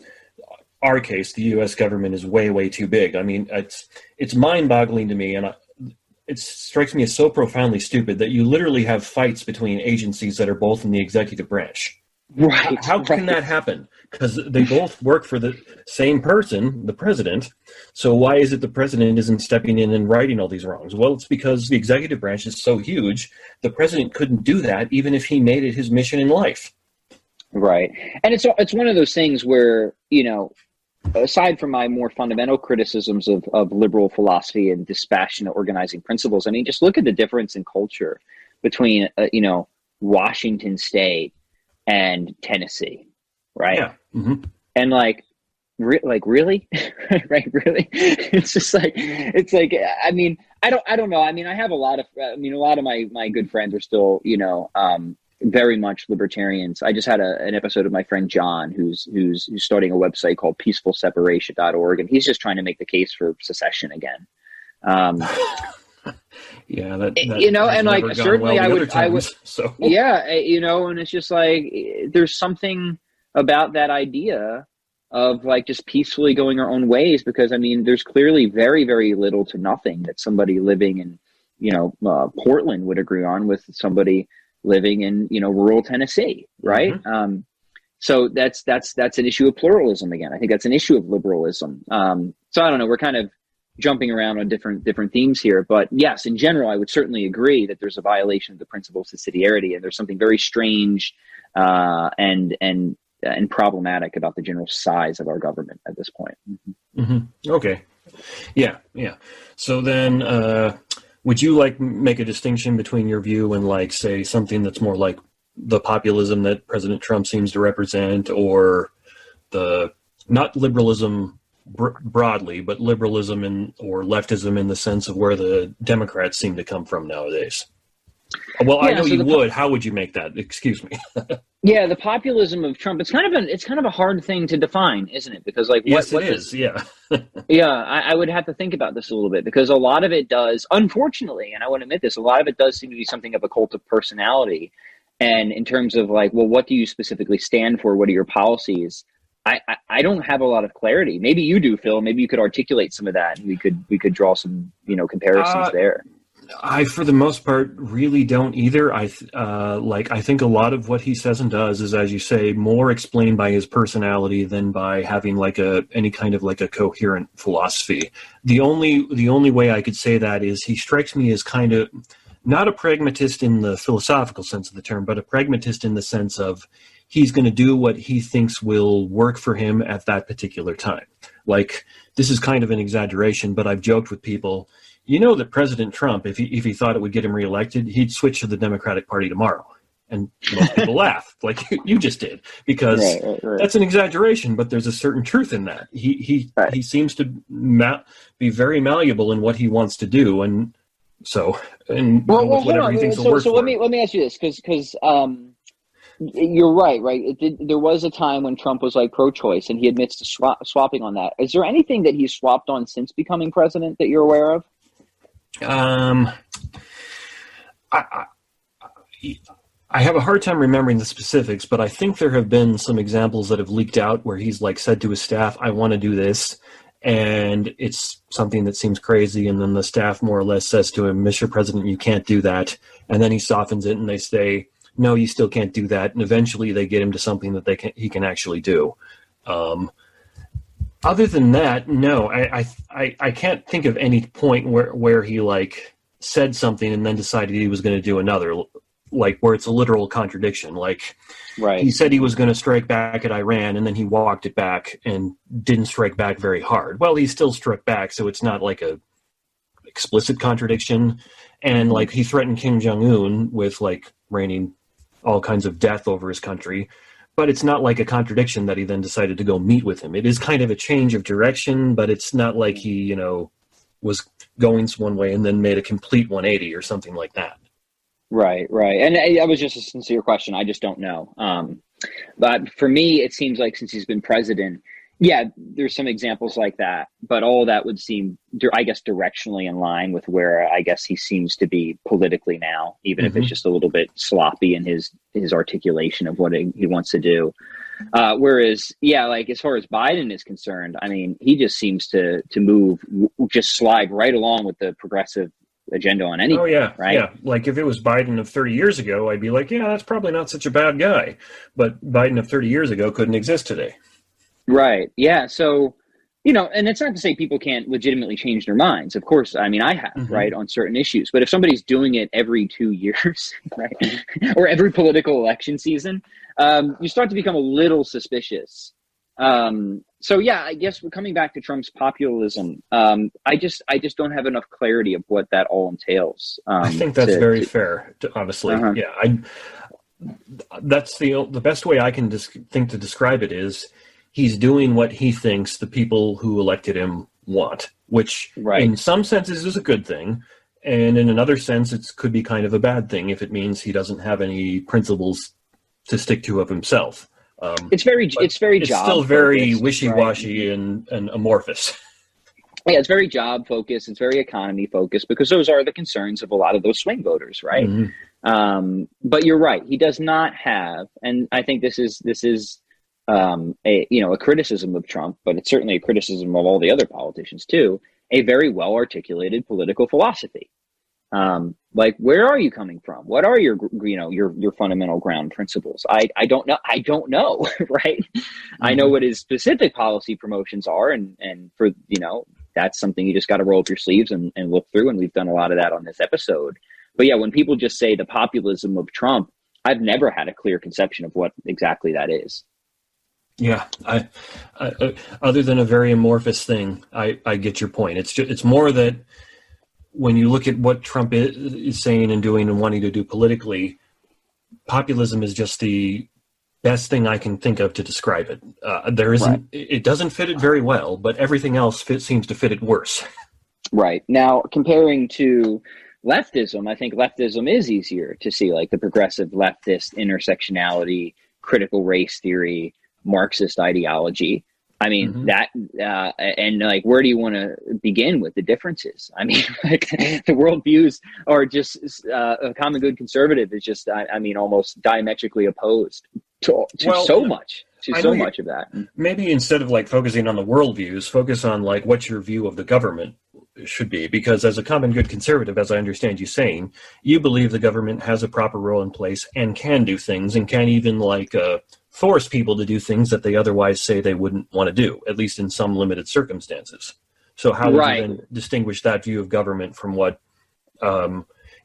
our case, the U.S. government is way, way too big. I mean, it's mind-boggling to me, and it strikes me as so profoundly stupid that you literally have fights between agencies that are both in the executive branch. Right. How can that happen? Because they both work for the same person, the president. So why is it the president isn't stepping in and righting all these wrongs? Well, it's because the executive branch is so huge, the president couldn't do that even if he made it his mission in life. Right. And it's one of those things where, aside from my more fundamental criticisms of liberal philosophy and dispassionate organizing principles, I mean, just look at the difference in culture between, Washington State and Tennessee, right? Yeah. Mm-hmm. And really, right? Really, it's just I mean, I don't know. I mean, I have a lot of my good friends are still, very much libertarians. I just had an episode of my friend John, who's starting a website called peacefulseparation.org, and he's just trying to make the case for secession again. Yeah, that and certainly well I would, so. Yeah, and it's just there's something about that idea of just peacefully going our own ways, because I mean, there's clearly very, very little to nothing that somebody living in, Portland would agree on with somebody living in, rural Tennessee. Right. Mm-hmm. So that's an issue of pluralism again. I think that's an issue of liberalism. So I don't know, we're kind of jumping around on different themes here, but yes, in general, I would certainly agree that there's a violation of the principle of subsidiarity, and there's something very strange and problematic about the general size of our government at this point. Mm-hmm. Mm-hmm. Okay. Yeah. So then, would you make a distinction between your view and say something that's more like the populism that President Trump seems to represent, or the not liberalism broadly, but liberalism or leftism in the sense of where the Democrats seem to come from nowadays? Well, yeah, I know you would. How would you make that? Excuse me. Yeah, the populism of Trump. It's kind of a hard thing to define, isn't it? Because yes, it is. Yeah. Yeah, I would have to think about this a little bit, because a lot of it does, unfortunately, and I want to admit this, a lot of it does seem to be something of a cult of personality. And in terms of well, what do you specifically stand for? What are your policies? I don't have a lot of clarity. Maybe you do, Phil. Maybe you could articulate some of that, and we could draw some comparisons there. I, for the most part, really don't either. I think a lot of what he says and does is, as you say, more explained by his personality than by having any kind of a coherent philosophy. The only way I could say that is he strikes me as kind of not a pragmatist in the philosophical sense of the term, but a pragmatist in the sense of he's going to do what he thinks will work for him at that particular time. This is kind of an exaggeration, but I've joked with people, that President Trump, if he thought it would get him reelected, he'd switch to the Democratic Party tomorrow. And most people laugh, like you just did, because right. That's an exaggeration, but there's a certain truth in that. He seems to be very malleable in what he wants to do, and so whatever he thinks will work. So let me ask you this, because you're right. There was a time when Trump was pro-choice, and he admits to swapping on that. Is there anything that he's swapped on since becoming president that you're aware of? I have a hard time remembering the specifics, but I think there have been some examples that have leaked out where he's said to his staff, I want to do this, and it's something that seems crazy, and then the staff more or less says to him, Mr. President, you can't do that, and then he softens it and they say, no, you still can't do that, and eventually they get him to something that he can actually do. Other than that, no, I can't think of any point where he said something and then decided he was going to do another, where it's a literal contradiction. Right. He said he was going to strike back at Iran, and then he walked it back and didn't strike back very hard. Well, he still struck back, so it's not explicit contradiction. And like he threatened Kim Jong-un with like raining all kinds of death over his country. But it's not like a contradiction that he then decided to go meet with him. It is kind of a change of direction, but it's not like he, you know, was going one way and then made a complete 180 or something like that. Right. And that was just a sincere question. I just don't know. But for me, it seems like since he's been president, yeah, there's some examples like that, but all that would seem, I guess, directionally in line with where I guess he seems to be politically now, even if it's just a little bit sloppy in his articulation of what he wants to do. Whereas, yeah, like as far as Biden is concerned, I mean, he just seems to just slide right along with the progressive agenda on anything. Oh, yeah. Right. Yeah. Like if it was Biden of 30 years ago, I'd be like, yeah, that's probably not such a bad guy. But Biden of 30 years ago couldn't exist today. Right. Yeah. So, you know, and it's not to say people can't legitimately change their minds. Of course, I mean, I have, right, on certain issues. But if somebody's doing it every 2 years, right, or every political election season, you start to become a little suspicious. So, yeah, I guess we're coming back to Trump's populism. I just don't have enough clarity of what that all entails. I think that's very fair, honestly. Yeah, that's the best way I can think to describe it is he's doing what he thinks the people who elected him want, which in some senses is a good thing. And in another sense, it could be kind of a bad thing if it means he doesn't have any principles to stick to of himself. It's still very wishy-washy and amorphous. Yeah, it's very job focused. It's very economy focused because those are the concerns of a lot of those swing voters, right? But you're right. He does not have, and I think this is a criticism of Trump, but it's certainly a criticism of all the other politicians too, a very well articulated political philosophy. Like, where are you coming from? What are your fundamental ground principles? I don't know. Right. I know what his specific policy promotions are. And for, that's something you just got to roll up your sleeves and look through. And we've done a lot of that on this episode. But yeah, when people just say the populism of Trump, I've never had a clear conception of what exactly that is. Yeah, I other than a very amorphous thing, I get your point. It's more that when you look at what Trump is saying and doing and wanting to do politically, populism is just the best thing I can think of to describe it. It doesn't fit it very well, but everything else seems to fit it worse. Right. Now, comparing to leftism, I think leftism is easier to see, like the progressive leftist intersectionality, critical race theory, Marxist ideology. I mean, and like, where do you want to begin with the differences? I mean, like the worldviews are just a common good conservative is just, almost diametrically opposed to so much of that. Maybe instead of like focusing on the worldviews, focus on like what your view of the government should be, because as a common good conservative, as I understand you saying, you believe the government has a proper role in place and can do things and can even like force people to do things that they otherwise say they wouldn't want to do, at least in some limited circumstances. So how would you then distinguish that view of government from what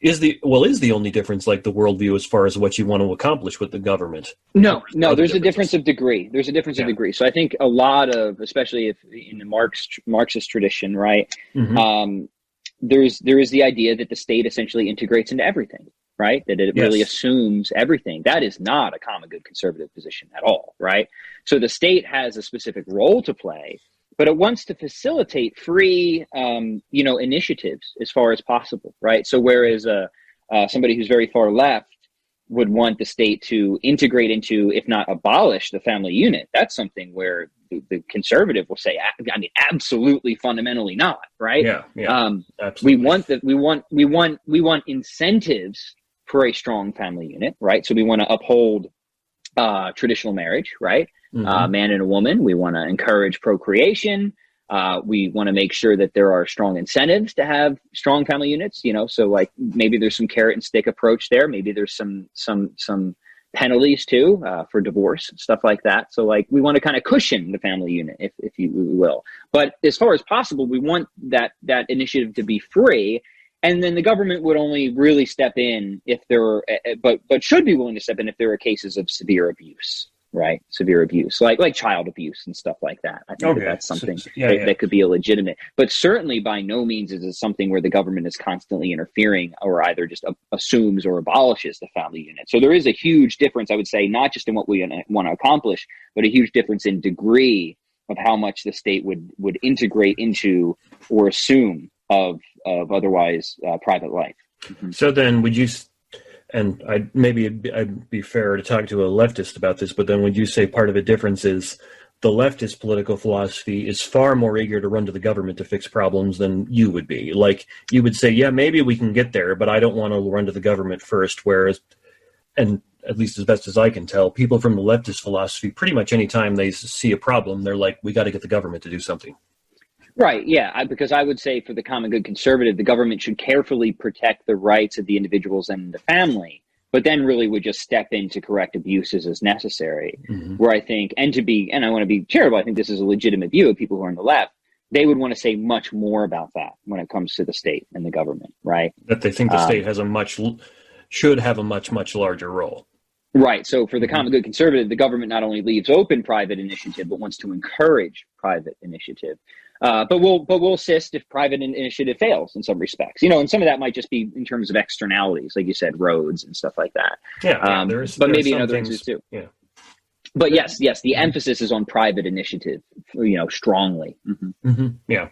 is the only difference, like the worldview as far as what you want to accomplish with the government? No, there's a difference of degree. There's a difference of degree. So I think a lot of, especially if in the Marxist tradition, right, there is the idea that the state essentially integrates into everything, right? That it really assumes everything. That is not a common good conservative position at all, right? So the state has a specific role to play, but it wants to facilitate free, initiatives as far as possible, right? So whereas somebody who's very far left would want the state to integrate into, if not abolish, the family unit, that's something where the conservative will say, absolutely, fundamentally not, right? Absolutely. We want incentives for a strong family unit, right? So we want to uphold traditional marriage, right? Man and a woman. We want to encourage procreation. We want to make sure that there are strong incentives to have strong family units, so like maybe there's some carrot and stick approach there. Maybe there's some penalties too, for divorce, stuff like that. So like we want to kind of cushion the family unit, if you will. But as far as possible, we want that initiative to be free. And then the government would only really step in if there were, but should be willing to step in if there are cases of severe abuse, right? Severe abuse, like child abuse and stuff like that. I think that's something that could be illegitimate, but certainly by no means is it something where the government is constantly interfering or either just assumes or abolishes the family unit. So there is a huge difference, I would say, not just in what we want to accomplish, but a huge difference in degree of how much the state would integrate into or assume of otherwise private life. Mm-hmm. So then would you, and I'd be fair to talk to a leftist about this, but then would you say part of the difference is the leftist political philosophy is far more eager to run to the government to fix problems than you would be? Like, you would say, yeah, maybe we can get there, but I don't want to run to the government first. Whereas, and at least as best as I can tell, people from the leftist philosophy, pretty much any time they see a problem, they're like, we got to get the government to do something. Right, yeah, because I would say for the common good conservative, the government should carefully protect the rights of the individuals and the family, but then really would just step in to correct abuses as necessary. Mm-hmm. Where I think, and I want to be charitable, I think this is a legitimate view of people who are on the left, they would want to say much more about that when it comes to the state and the government, right? That they think the state should have a much larger role. Right. So for the common good conservative, the government not only leaves open private initiative, but wants to encourage private initiative. But we'll assist if private initiative fails in some respects, and some of that might just be in terms of externalities, like you said, roads and stuff like that. But maybe in other instances too. Yeah. But yes, the emphasis is on private initiative, strongly. Mm-hmm. Mm-hmm. Yeah.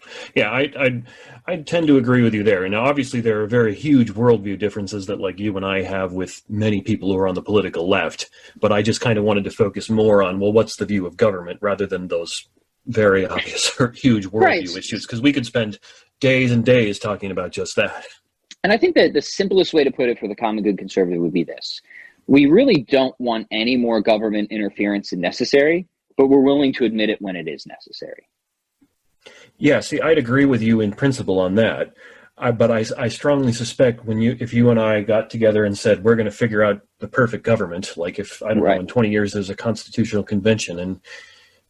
I tend to agree with you there. And now, obviously, there are very huge worldview differences that, like you and I have with many people who are on the political left. But I just kind of wanted to focus more on, well, what's the view of government rather than those very obvious or huge worldview issues, because we could spend days and days talking about just that. And I think that the simplest way to put it for the common good conservative would be this. We really don't want any more government interference than necessary, but we're willing to admit it when it is necessary. Yeah, see, I'd agree with you in principle on that. But I strongly suspect if you and I got together and said, we're going to figure out the perfect government, like if, I don't know, in 20 years there's a constitutional convention and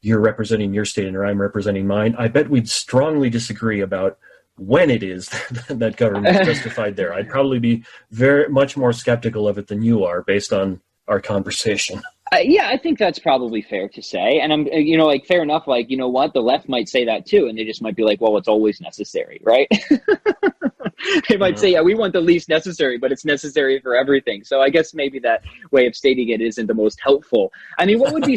you're representing your state and I'm representing mine, I bet we'd strongly disagree about when it is that government is justified there. I'd probably be very much more skeptical of it than you are based on our conversation. Yeah, I think that's probably fair to say. And I'm, fair enough. Like, you know what? The left might say that too. And they just might be like, well, it's always necessary, right? They might say, yeah, we want the least necessary, but it's necessary for everything. So I guess maybe that way of stating it isn't the most helpful. I mean, what would be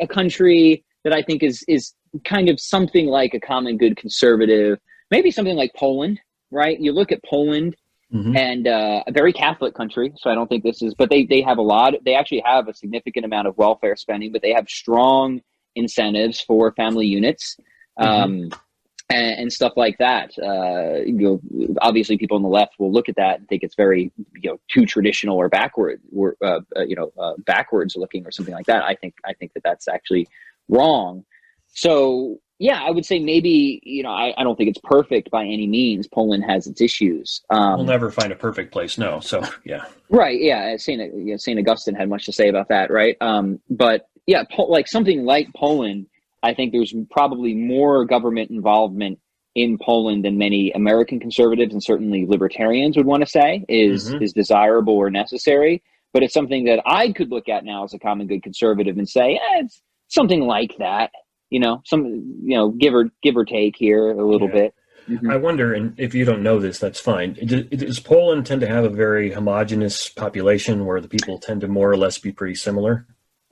a country that I think is kind of something like a common good conservative, maybe something like Poland, right? You look at Poland, and a very Catholic country. So I don't think this is, but they have they actually have a significant amount of welfare spending, but they have strong incentives for family units, and stuff like that. Obviously people on the left will look at that and think it's very, too traditional or backwards looking or something like that. I think that that's actually wrong. So yeah, I would say maybe, I don't think it's perfect by any means. Poland has its issues. We'll never find a perfect place. No. So yeah. Right. Yeah. St. Augustine had much to say about that. Right. But yeah, like something like Poland, I think there's probably more government involvement in Poland than many American conservatives and certainly libertarians would want to say is desirable or necessary. But it's something that I could look at now as a common good conservative and say, it's something like that, give or take here a little bit. Mm-hmm. I wonder, and if you don't know this, that's fine. Does Poland tend to have a very homogenous population where the people tend to more or less be pretty similar?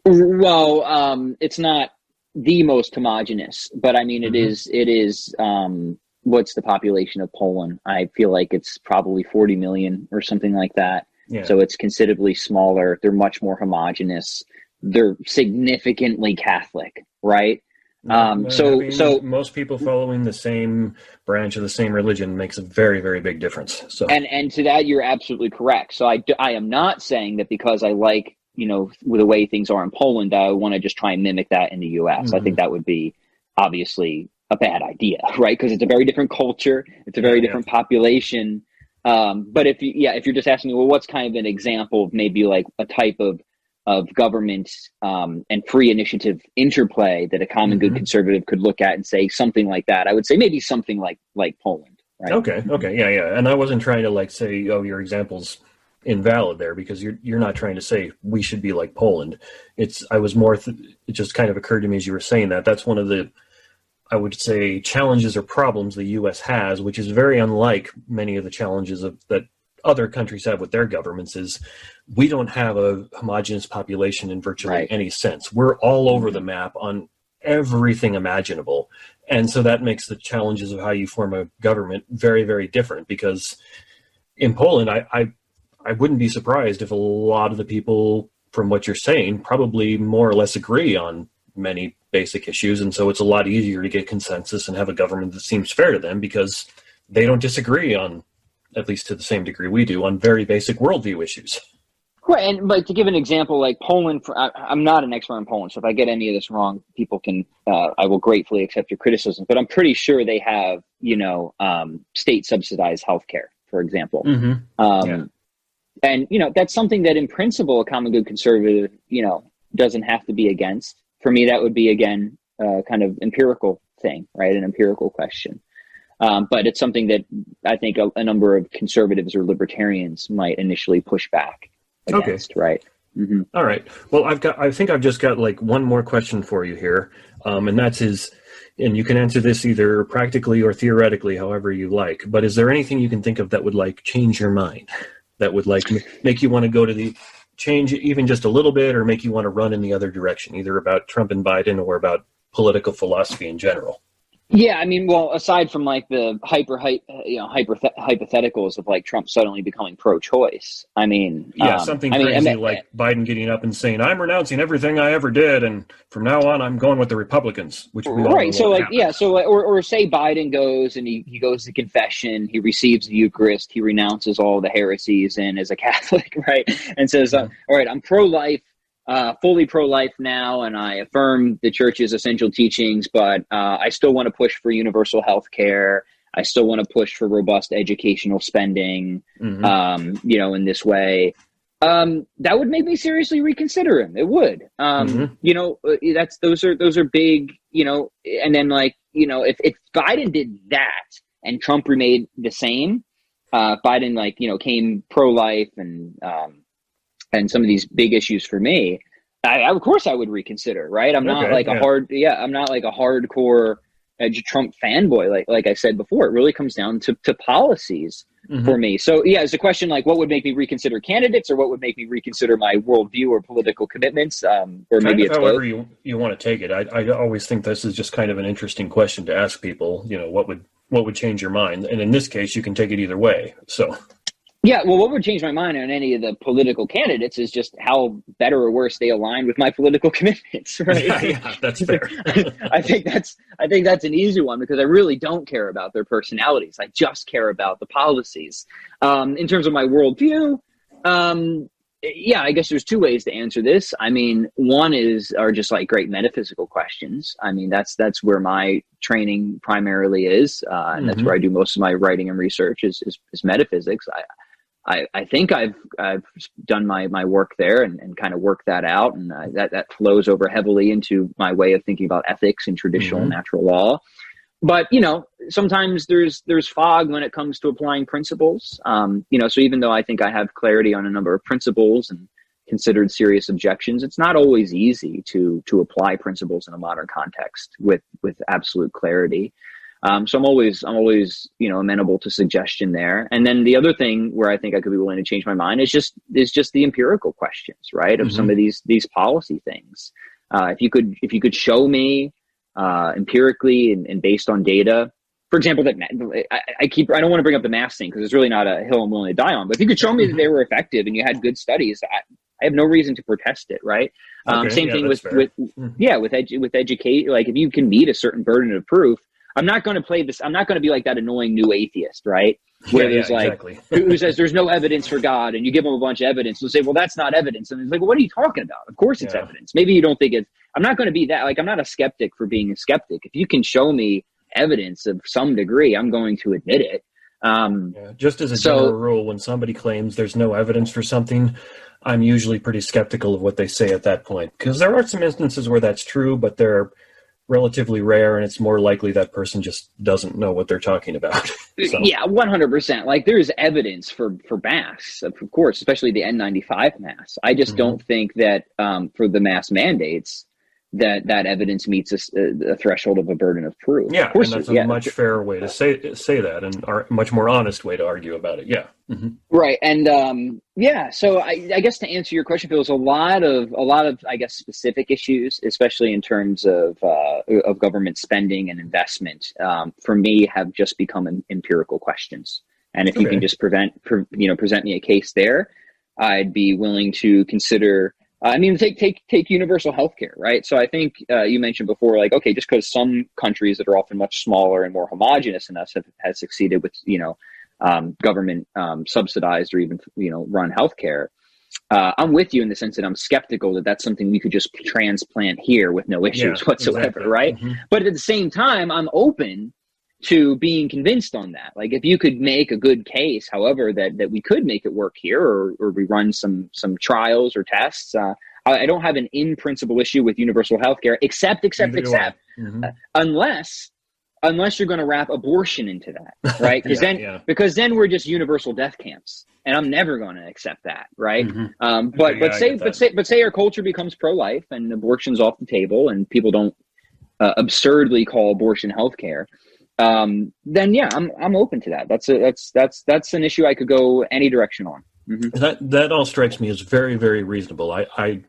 Well, it's not the most homogenous, but I mean, it is, what's the population of Poland? I feel like it's probably 40 million or something like that. Yeah. So it's considerably smaller. They're much more homogenous. They're significantly Catholic, right? So most people following the same branch of the same religion makes a very, very big difference. So, and to that, you're absolutely correct. So I am not saying that because I like, with the way things are in Poland, I want to just try and mimik that in the U.S. I think that would be obviously a bad idea, right? Because it's a very different culture. It's a very different population. But if you're just asking me, well, what's kind of an example of maybe like a type of government and free initiative interplay that a common good conservative could look at and say something like that, I would say maybe something like Poland. Right? Okay. Yeah. And I wasn't trying to say, oh, your example's invalid there, because you're not trying to say we should be like Poland. It just kind of occurred to me as you were saying that that's one of the, I would say, challenges or problems the U.S. has, which is very unlike many of the challenges that other countries have with their governments, is we don't have a homogeneous population in virtually any sense. We're all over the map on everything imaginable. And so that makes the challenges of how you form a government very, very different, because in Poland, I wouldn't be surprised if a lot of the people, from what you're saying, probably more or less agree on many basic issues. And so it's a lot easier to get consensus and have a government that seems fair to them, because they don't disagree on, at least to the same degree we do, on very basic worldview issues. Right, and like to give an example, like Poland, I'm not an expert in Poland, so if I get any of this wrong, people can, I will gratefully accept your criticism, but I'm pretty sure they have, state subsidized healthcare, for example. And, that's something that in principle, a common good conservative, doesn't have to be against. For me, that would be, again, kind of empirical thing, right? An empirical question. But it's something that I think a number of conservatives or libertarians might initially push back against, right? Mm-hmm. All right. Well, I think I've just got like one more question for you here. And and you can answer this either practically or theoretically, however you like, but is there anything you can think of that would like change your mind, that would like make you want to go to the change even just a little bit, or make you want to run in the other direction, either about Trump and Biden or about political philosophy in general? Yeah, I mean, well, aside from like the hypotheticals of like Trump suddenly becoming pro-choice, I mean, something crazy like Biden getting up and saying, "I'm renouncing everything I ever did, and from now on, I'm going with the Republicans," which we all know so like happen. or say Biden goes and he goes to confession, he receives the Eucharist, he renounces all the heresies, and as a Catholic, right, and says, "All right, I'm pro-life." Fully pro-life now, and I affirm the church's essential teachings, but I still want to push for universal health care. I still want to push for robust educational spending, in this way. That would make me seriously reconsider him. It would. Those are big, and then if Biden did that and Trump remained the same, Biden came pro-life and some of these big issues for me, of course I would reconsider, right? I'm not like a hardcore Trump fanboy. Like I said before, it really comes down to policies for me. So it's a question like, what would make me reconsider candidates, or what would make me reconsider my worldview or political commitments? Or maybe it's however you want to take it. I always think this is just kind of an interesting question to ask people, what would change your mind? And in this case, you can take it either way. So. Yeah, well, what would change my mind on any of the political candidates is just how better or worse they align with my political commitments, right? Yeah, that's fair. I think that's an easy one, because I really don't care about their personalities. I just care about the policies. In terms of my worldview, I guess there's two ways to answer this. I mean, one are just like great metaphysical questions. I mean, that's where my training primarily is, and that's where I do most of my writing and research is metaphysics. I think I've done my work there and kind of worked that out, and that flows over heavily into my way of thinking about ethics and traditional natural law. But sometimes there's fog when it comes to applying principles. So even though I think I have clarity on a number of principles and considered serious objections, it's not always easy to apply principles in a modern context with absolute clarity. So I'm always amenable to suggestion there. And then the other thing where I think I could be willing to change my mind is just the empirical questions, right? Of some of these policy things. If you could show me empirically and based on data, for example, that I don't want to bring up the mask thing because it's really not a hill I'm willing to die on. But if you could show me that they were effective and you had good studies, I have no reason to protest it, right? Same thing with educate. Like if you can meet a certain burden of proof. I'm not going to play this. I'm not going to be like that annoying new atheist, right? Where there's who says there's no evidence for God, and you give them a bunch of evidence. They'll say, well, that's not evidence. And it's like, well, what are you talking about? Of course it's evidence. Maybe you don't think it's, I'm not going to be that. Like, I'm not a skeptic for being a skeptic. If you can show me evidence of some degree, I'm going to admit it. Just as a general rule, when somebody claims there's no evidence for something, I'm usually pretty skeptical of what they say at that point. Because there are some instances where that's true, but there are relatively rare, and it's more likely that person just doesn't know what they're talking about. So. Yeah, 100%. Like, there's evidence for masks, of course, especially the N95 masks. I just don't think that for the mask mandates, that evidence meets a threshold of a burden of proof. Yeah, of course, and that's a much fairer way to say that, and a much more honest way to argue about it. Yeah, right. And so I guess to answer your question, Phil, there's a lot of I guess specific issues, especially in terms of government spending and investment. For me, have just become empirical questions, and if you can just present me a case there, I'd be willing to consider. I mean, take universal healthcare, right? So I think you mentioned before, like, okay, just because some countries that are often much smaller and more homogenous than us have succeeded with, government subsidized or even, run healthcare. I'm with you in the sense that I'm skeptical that that's something we could just transplant here with no issues whatsoever, exactly. Right? But at the same time, I'm open to being convinced on that. Like, if you could make a good case, however, that we could make it work here, or we run some trials or tests. I don't have an in principle issue with universal healthcare, except unless you're going to wrap abortion into that, right? Because then we're just universal death camps, and I'm never going to accept that, right? But say our culture becomes pro-life and abortion's off the table, and people don't absurdly call abortion healthcare. Then yeah, I'm open to that. That's an issue I could go any direction on. That all strikes me as very, very reasonable. I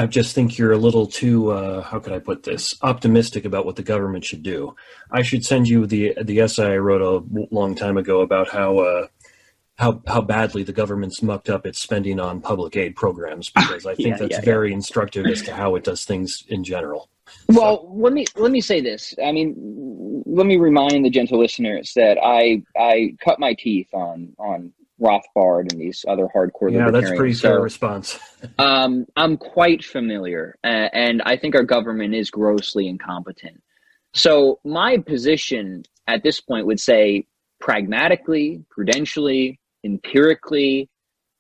just think you're a little too how could I put this, optimistic about what the government should do. I should send you the essay I wrote a long time ago about how badly the government's mucked up its spending on public aid programs, because I think that's very instructive as to how it does things in general. Well, let me say this. I mean, let me remind the gentle listeners that I cut my teeth on Rothbard and these other hardcore libertarians. Yeah, that's a pretty fair response. I'm quite familiar, and I think our government is grossly incompetent. So my position at this point would say, pragmatically, prudentially, empirically,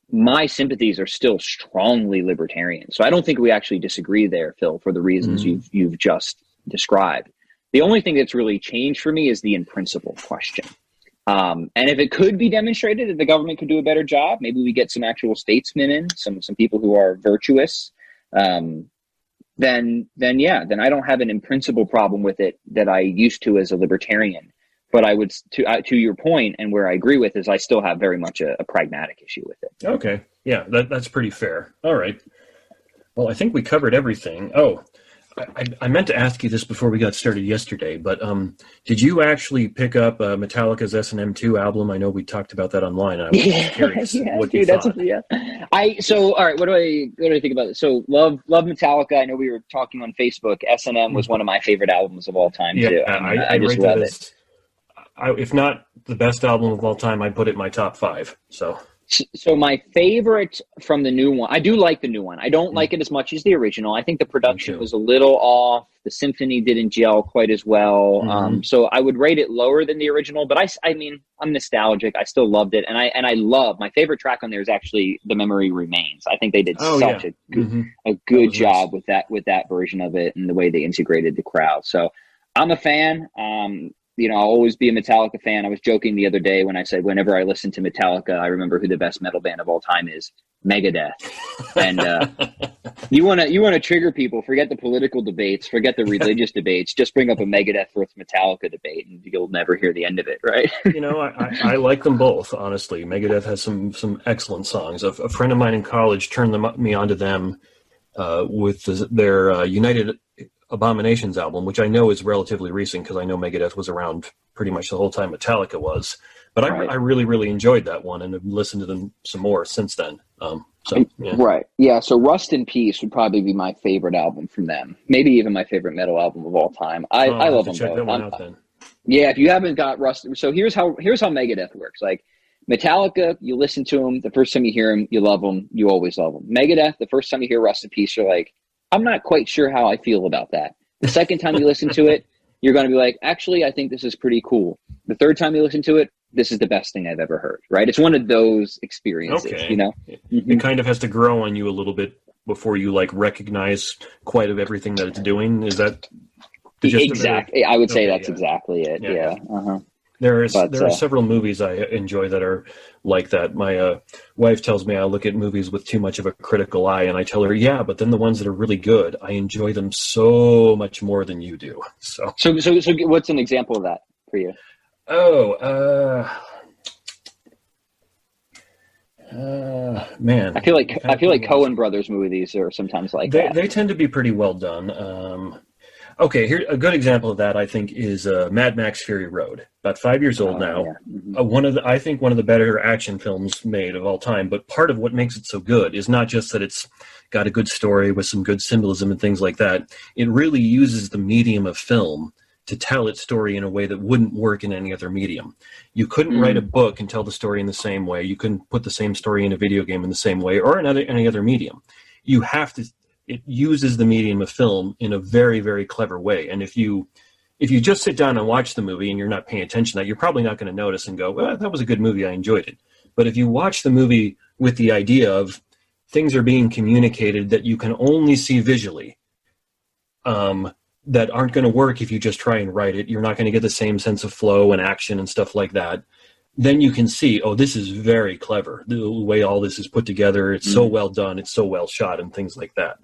my sympathies are still strongly libertarian. So I don't think we actually disagree there, Phil, for the reasons you've just described. The only thing that's really changed for me is the in principle question. And if it could be demonstrated that the government could do a better job, maybe we get some actual statesmen in, some people who are virtuous, then I don't have an in principle problem with it that I used to as a libertarian. But I would, to your point, and where I agree with, is I still have very much a pragmatic issue with it. Okay. Yeah, that's pretty fair. All right. Well, I think we covered everything. Oh, I meant to ask you this before we got started yesterday, but did you actually pick up Metallica's S&M2 album? I know we talked about that online. And I was curious what you thought. So, all right, what do I think about it? So, love Metallica. I know we were talking on Facebook. S&M was one of my favorite albums of all time, too. I just love it. If not the best album of all time, I'd put it in my top 5. So my favorite from the new one, I do like the new one. I don't like it as much as the original. I think the production was a little off. The symphony didn't gel quite as well. So I would rate it lower than the original. But I mean, I'm nostalgic. I still loved it, and I love my favorite track on there is actually "The Memory Remains." I think they did such a good job with that version of it and the way they integrated the crowd. So I'm a fan. I'll always be a Metallica fan. I was joking the other day when I said whenever I listen to Metallica, I remember who the best metal band of all time is, Megadeth. And you want to trigger people, forget the political debates, forget the religious debates, just bring up a Megadeth versus Metallica debate and you'll never hear the end of it, right? I like them both, honestly. Megadeth has some excellent songs. A friend of mine in college turned me onto them with their United Abominations album, which I know is relatively recent because I know Megadeth was around pretty much the whole time Metallica was. But I really, really enjoyed that one and have listened to them some more since then. Right. Yeah. So Rust in Peace would probably be my favorite album from them. Maybe even my favorite metal album of all time. I love them check both. That one out, then. Yeah. If you haven't got Rust. So here's how Megadeth works. Like Metallica, you listen to them. The first time you hear them, you love them. You always love them. Megadeth, the first time you hear Rust in Peace, you're like, I'm not quite sure how I feel about that. The second time you listen to it, you're going to be like, actually, I think this is pretty cool. The third time you listen to it, this is the best thing I've ever heard, right? It's one of those experiences, It kind of has to grow on you a little bit before you recognize quite of everything that it's doing. Is that the gist Exactly. I would say that's yeah. exactly it. Yeah. Uh-huh. There are several movies I enjoy that are like that. My wife tells me I look at movies with too much of a critical eye, and I tell her, yeah, but then the ones that are really good, I enjoy them so much more than you do. So what's an example of that for you? Man, I feel like Coen Brothers movies are sometimes like that. They tend to be pretty well done. Okay, here a good example of that I think is Mad Max: Fury Road. About 5 years old now. Yeah. Mm-hmm. I think one of the better action films made of all time. But part of what makes it so good is not just that it's got a good story with some good symbolism and things like that. It really uses the medium of film to tell its story in a way that wouldn't work in any other medium. You couldn't write a book and tell the story in the same way. You couldn't put the same story in a video game in the same way or in any other medium. You have to. It uses the medium of film in a very, very clever way. And if you just sit down and watch the movie and you're not paying attention to that, you're probably not going to notice and go, well, that was a good movie. I enjoyed it. But if you watch the movie with the idea of things are being communicated that you can only see visually, that aren't going to work if you just try and write it, you're not going to get the same sense of flow and action and stuff like that. Then you can see, oh, this is very clever. The way all this is put together, it's so well done. It's so well shot and things like that.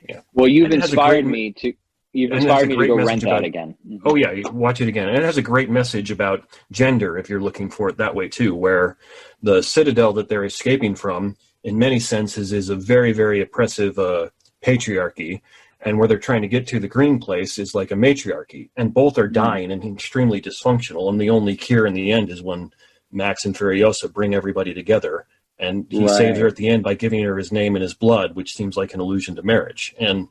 Yeah. Well, you've inspired me to go rent that again. Mm-hmm. Oh yeah, you watch it again. And it has a great message about gender if you're looking for it that way too, where the citadel that they're escaping from in many senses is a very, very oppressive patriarchy, and where they're trying to get to the green place is like a matriarchy, and both are dying and extremely dysfunctional, and the only cure in the end is when Max and Furiosa bring everybody together. And he saves her at the end by giving her his name and his blood, which seems like an allusion to marriage. And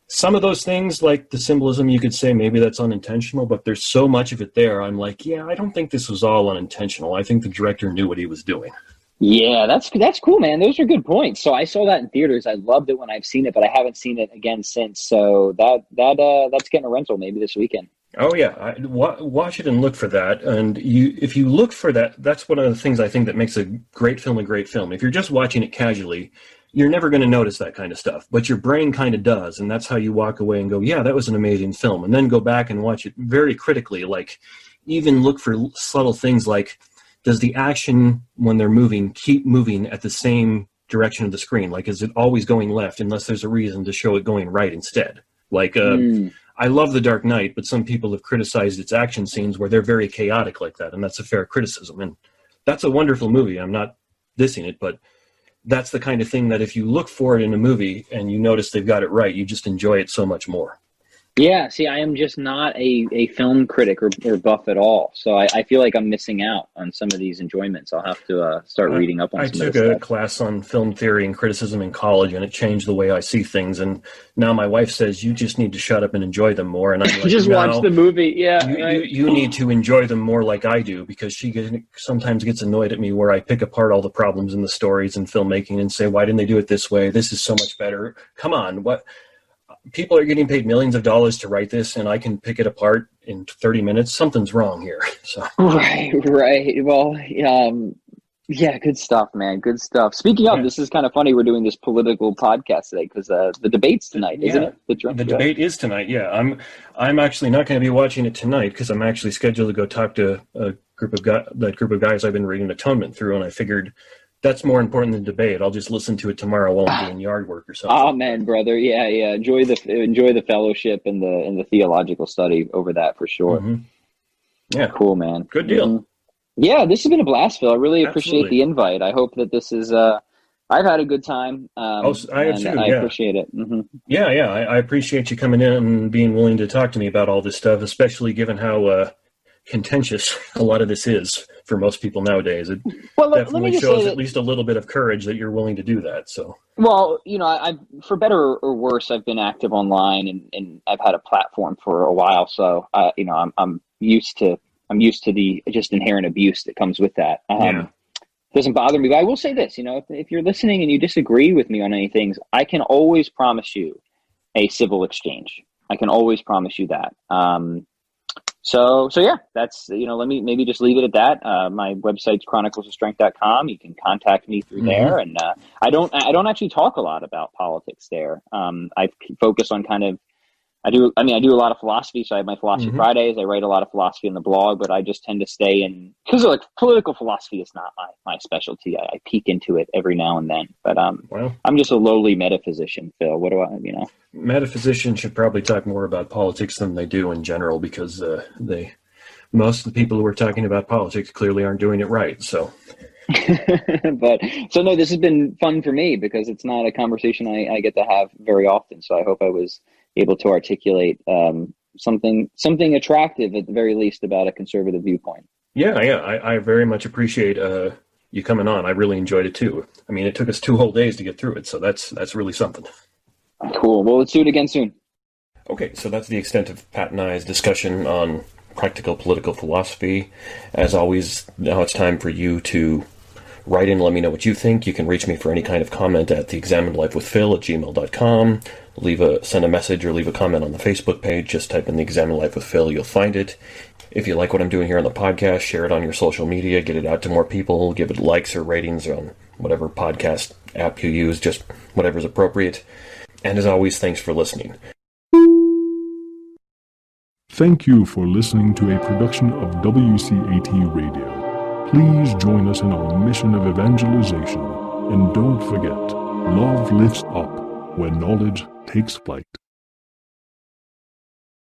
some of those things, like the symbolism, you could say maybe that's unintentional, but there's so much of it there. I'm like, yeah, I don't think this was all unintentional. I think the director knew what he was doing. Yeah, that's cool, man. Those are good points. So I saw that in theaters. I loved it when I've seen it, but I haven't seen it again since. So that's getting a rental maybe this weekend. Oh yeah, watch it and look for that. And if you look for that, that's one of the things I think that makes a great film a great film. If you're just watching it casually, you're never going to notice that kind of stuff. But your brain kind of does, and that's how you walk away and go, yeah, that was an amazing film. And then go back and watch it very critically. Like, even look for subtle things like, does the action when they're moving keep moving at the same direction of the screen? Like, is it always going left unless there's a reason to show it going right instead? Like, I love The Dark Knight, but some people have criticized its action scenes where they're very chaotic like that, and that's a fair criticism. And that's a wonderful movie. I'm not dissing it, but that's the kind of thing that if you look for it in a movie and you notice they've got it right, you just enjoy it so much more. Yeah, see, I am just not a film critic or buff at all. So I feel like I'm missing out on some of these enjoyments. I'll have to start reading up on some of this stuff. I took a class on film theory and criticism in college, and it changed the way I see things. And now my wife says, you just need to shut up and enjoy them more. And I'm like, just watch the movie. Yeah, you need to enjoy them more like I do, because she sometimes gets annoyed at me where I pick apart all the problems in the stories and filmmaking and say, why didn't they do it this way? This is so much better. Come on, what? People are getting paid millions of dollars to write this, and I can pick it apart in 30 minutes. Something's wrong here. So Right. Well, yeah, good stuff, man. Good stuff. Speaking of, this is kind of funny. We're doing this political podcast today because the debate's tonight, isn't it? The debate is tonight. Yeah, I'm actually not going to be watching it tonight because I'm actually scheduled to go talk to that group of guys I've been reading Atonement through, and I figured that's more important than debate. I'll just listen to it tomorrow while I'm doing yard work or something. Oh man, brother. Yeah. Enjoy the fellowship and the theological study over that for sure. Mm-hmm. Yeah. Cool, man. Good deal. Mm-hmm. Yeah, this has been a blast, Phil. I really appreciate the invite. I hope that this is I've had a good time. I have too. I appreciate it. Mm-hmm. Yeah. I appreciate you coming in and being willing to talk to me about all this stuff, especially given how contentious a lot of this is for most people nowadays. It definitely shows at least a little bit of courage that you're willing to do that. So, well, I've for better or worse, I've been active online and I've had a platform for a while. So, I'm used to the just inherent abuse that comes with that. It doesn't bother me, but I will say this, if you're listening and you disagree with me on any things, I can always promise you a civil exchange. I can always promise you that. So yeah, that's, let me maybe just leave it at that. My website's chroniclesofstrength.com. You can contact me through there. And I don't actually talk a lot about politics there. I focus on I do a lot of philosophy. So I have my philosophy Fridays. I write a lot of philosophy in the blog, but I just tend to stay in, because like political philosophy is not my specialty. I peek into it every now and then, but I'm just a lowly metaphysician, Phil. What do I, Metaphysicians should probably talk more about politics than they do in general, because most of the people who are talking about politics clearly aren't doing it right. So. So no, this has been fun for me because it's not a conversation I get to have very often. So I hope I was able to articulate something attractive at the very least about a conservative viewpoint. Yeah, I very much appreciate you coming on. I really enjoyed it too. I mean, it took us 2 whole days to get through it, so that's really something. Cool. Well, let's do it again soon. Okay, so that's the extent of Pat and I's discussion on practical political philosophy. As always, now it's time for you to write in, let me know what you think. You can reach me for any kind of comment at theexaminedlifewithphil@gmail.com. Send a message or leave a comment on the Facebook page. Just type in The Examined Life with Phil. You'll find it. If you like what I'm doing here on the podcast, share it on your social media. Get it out to more people. Give it likes or ratings on whatever podcast app you use. Just whatever's appropriate. And as always, thanks for listening. Thank you for listening to a production of WCAT Radio. Please join us in our mission of evangelization. And don't forget, love lifts up when knowledge takes flight.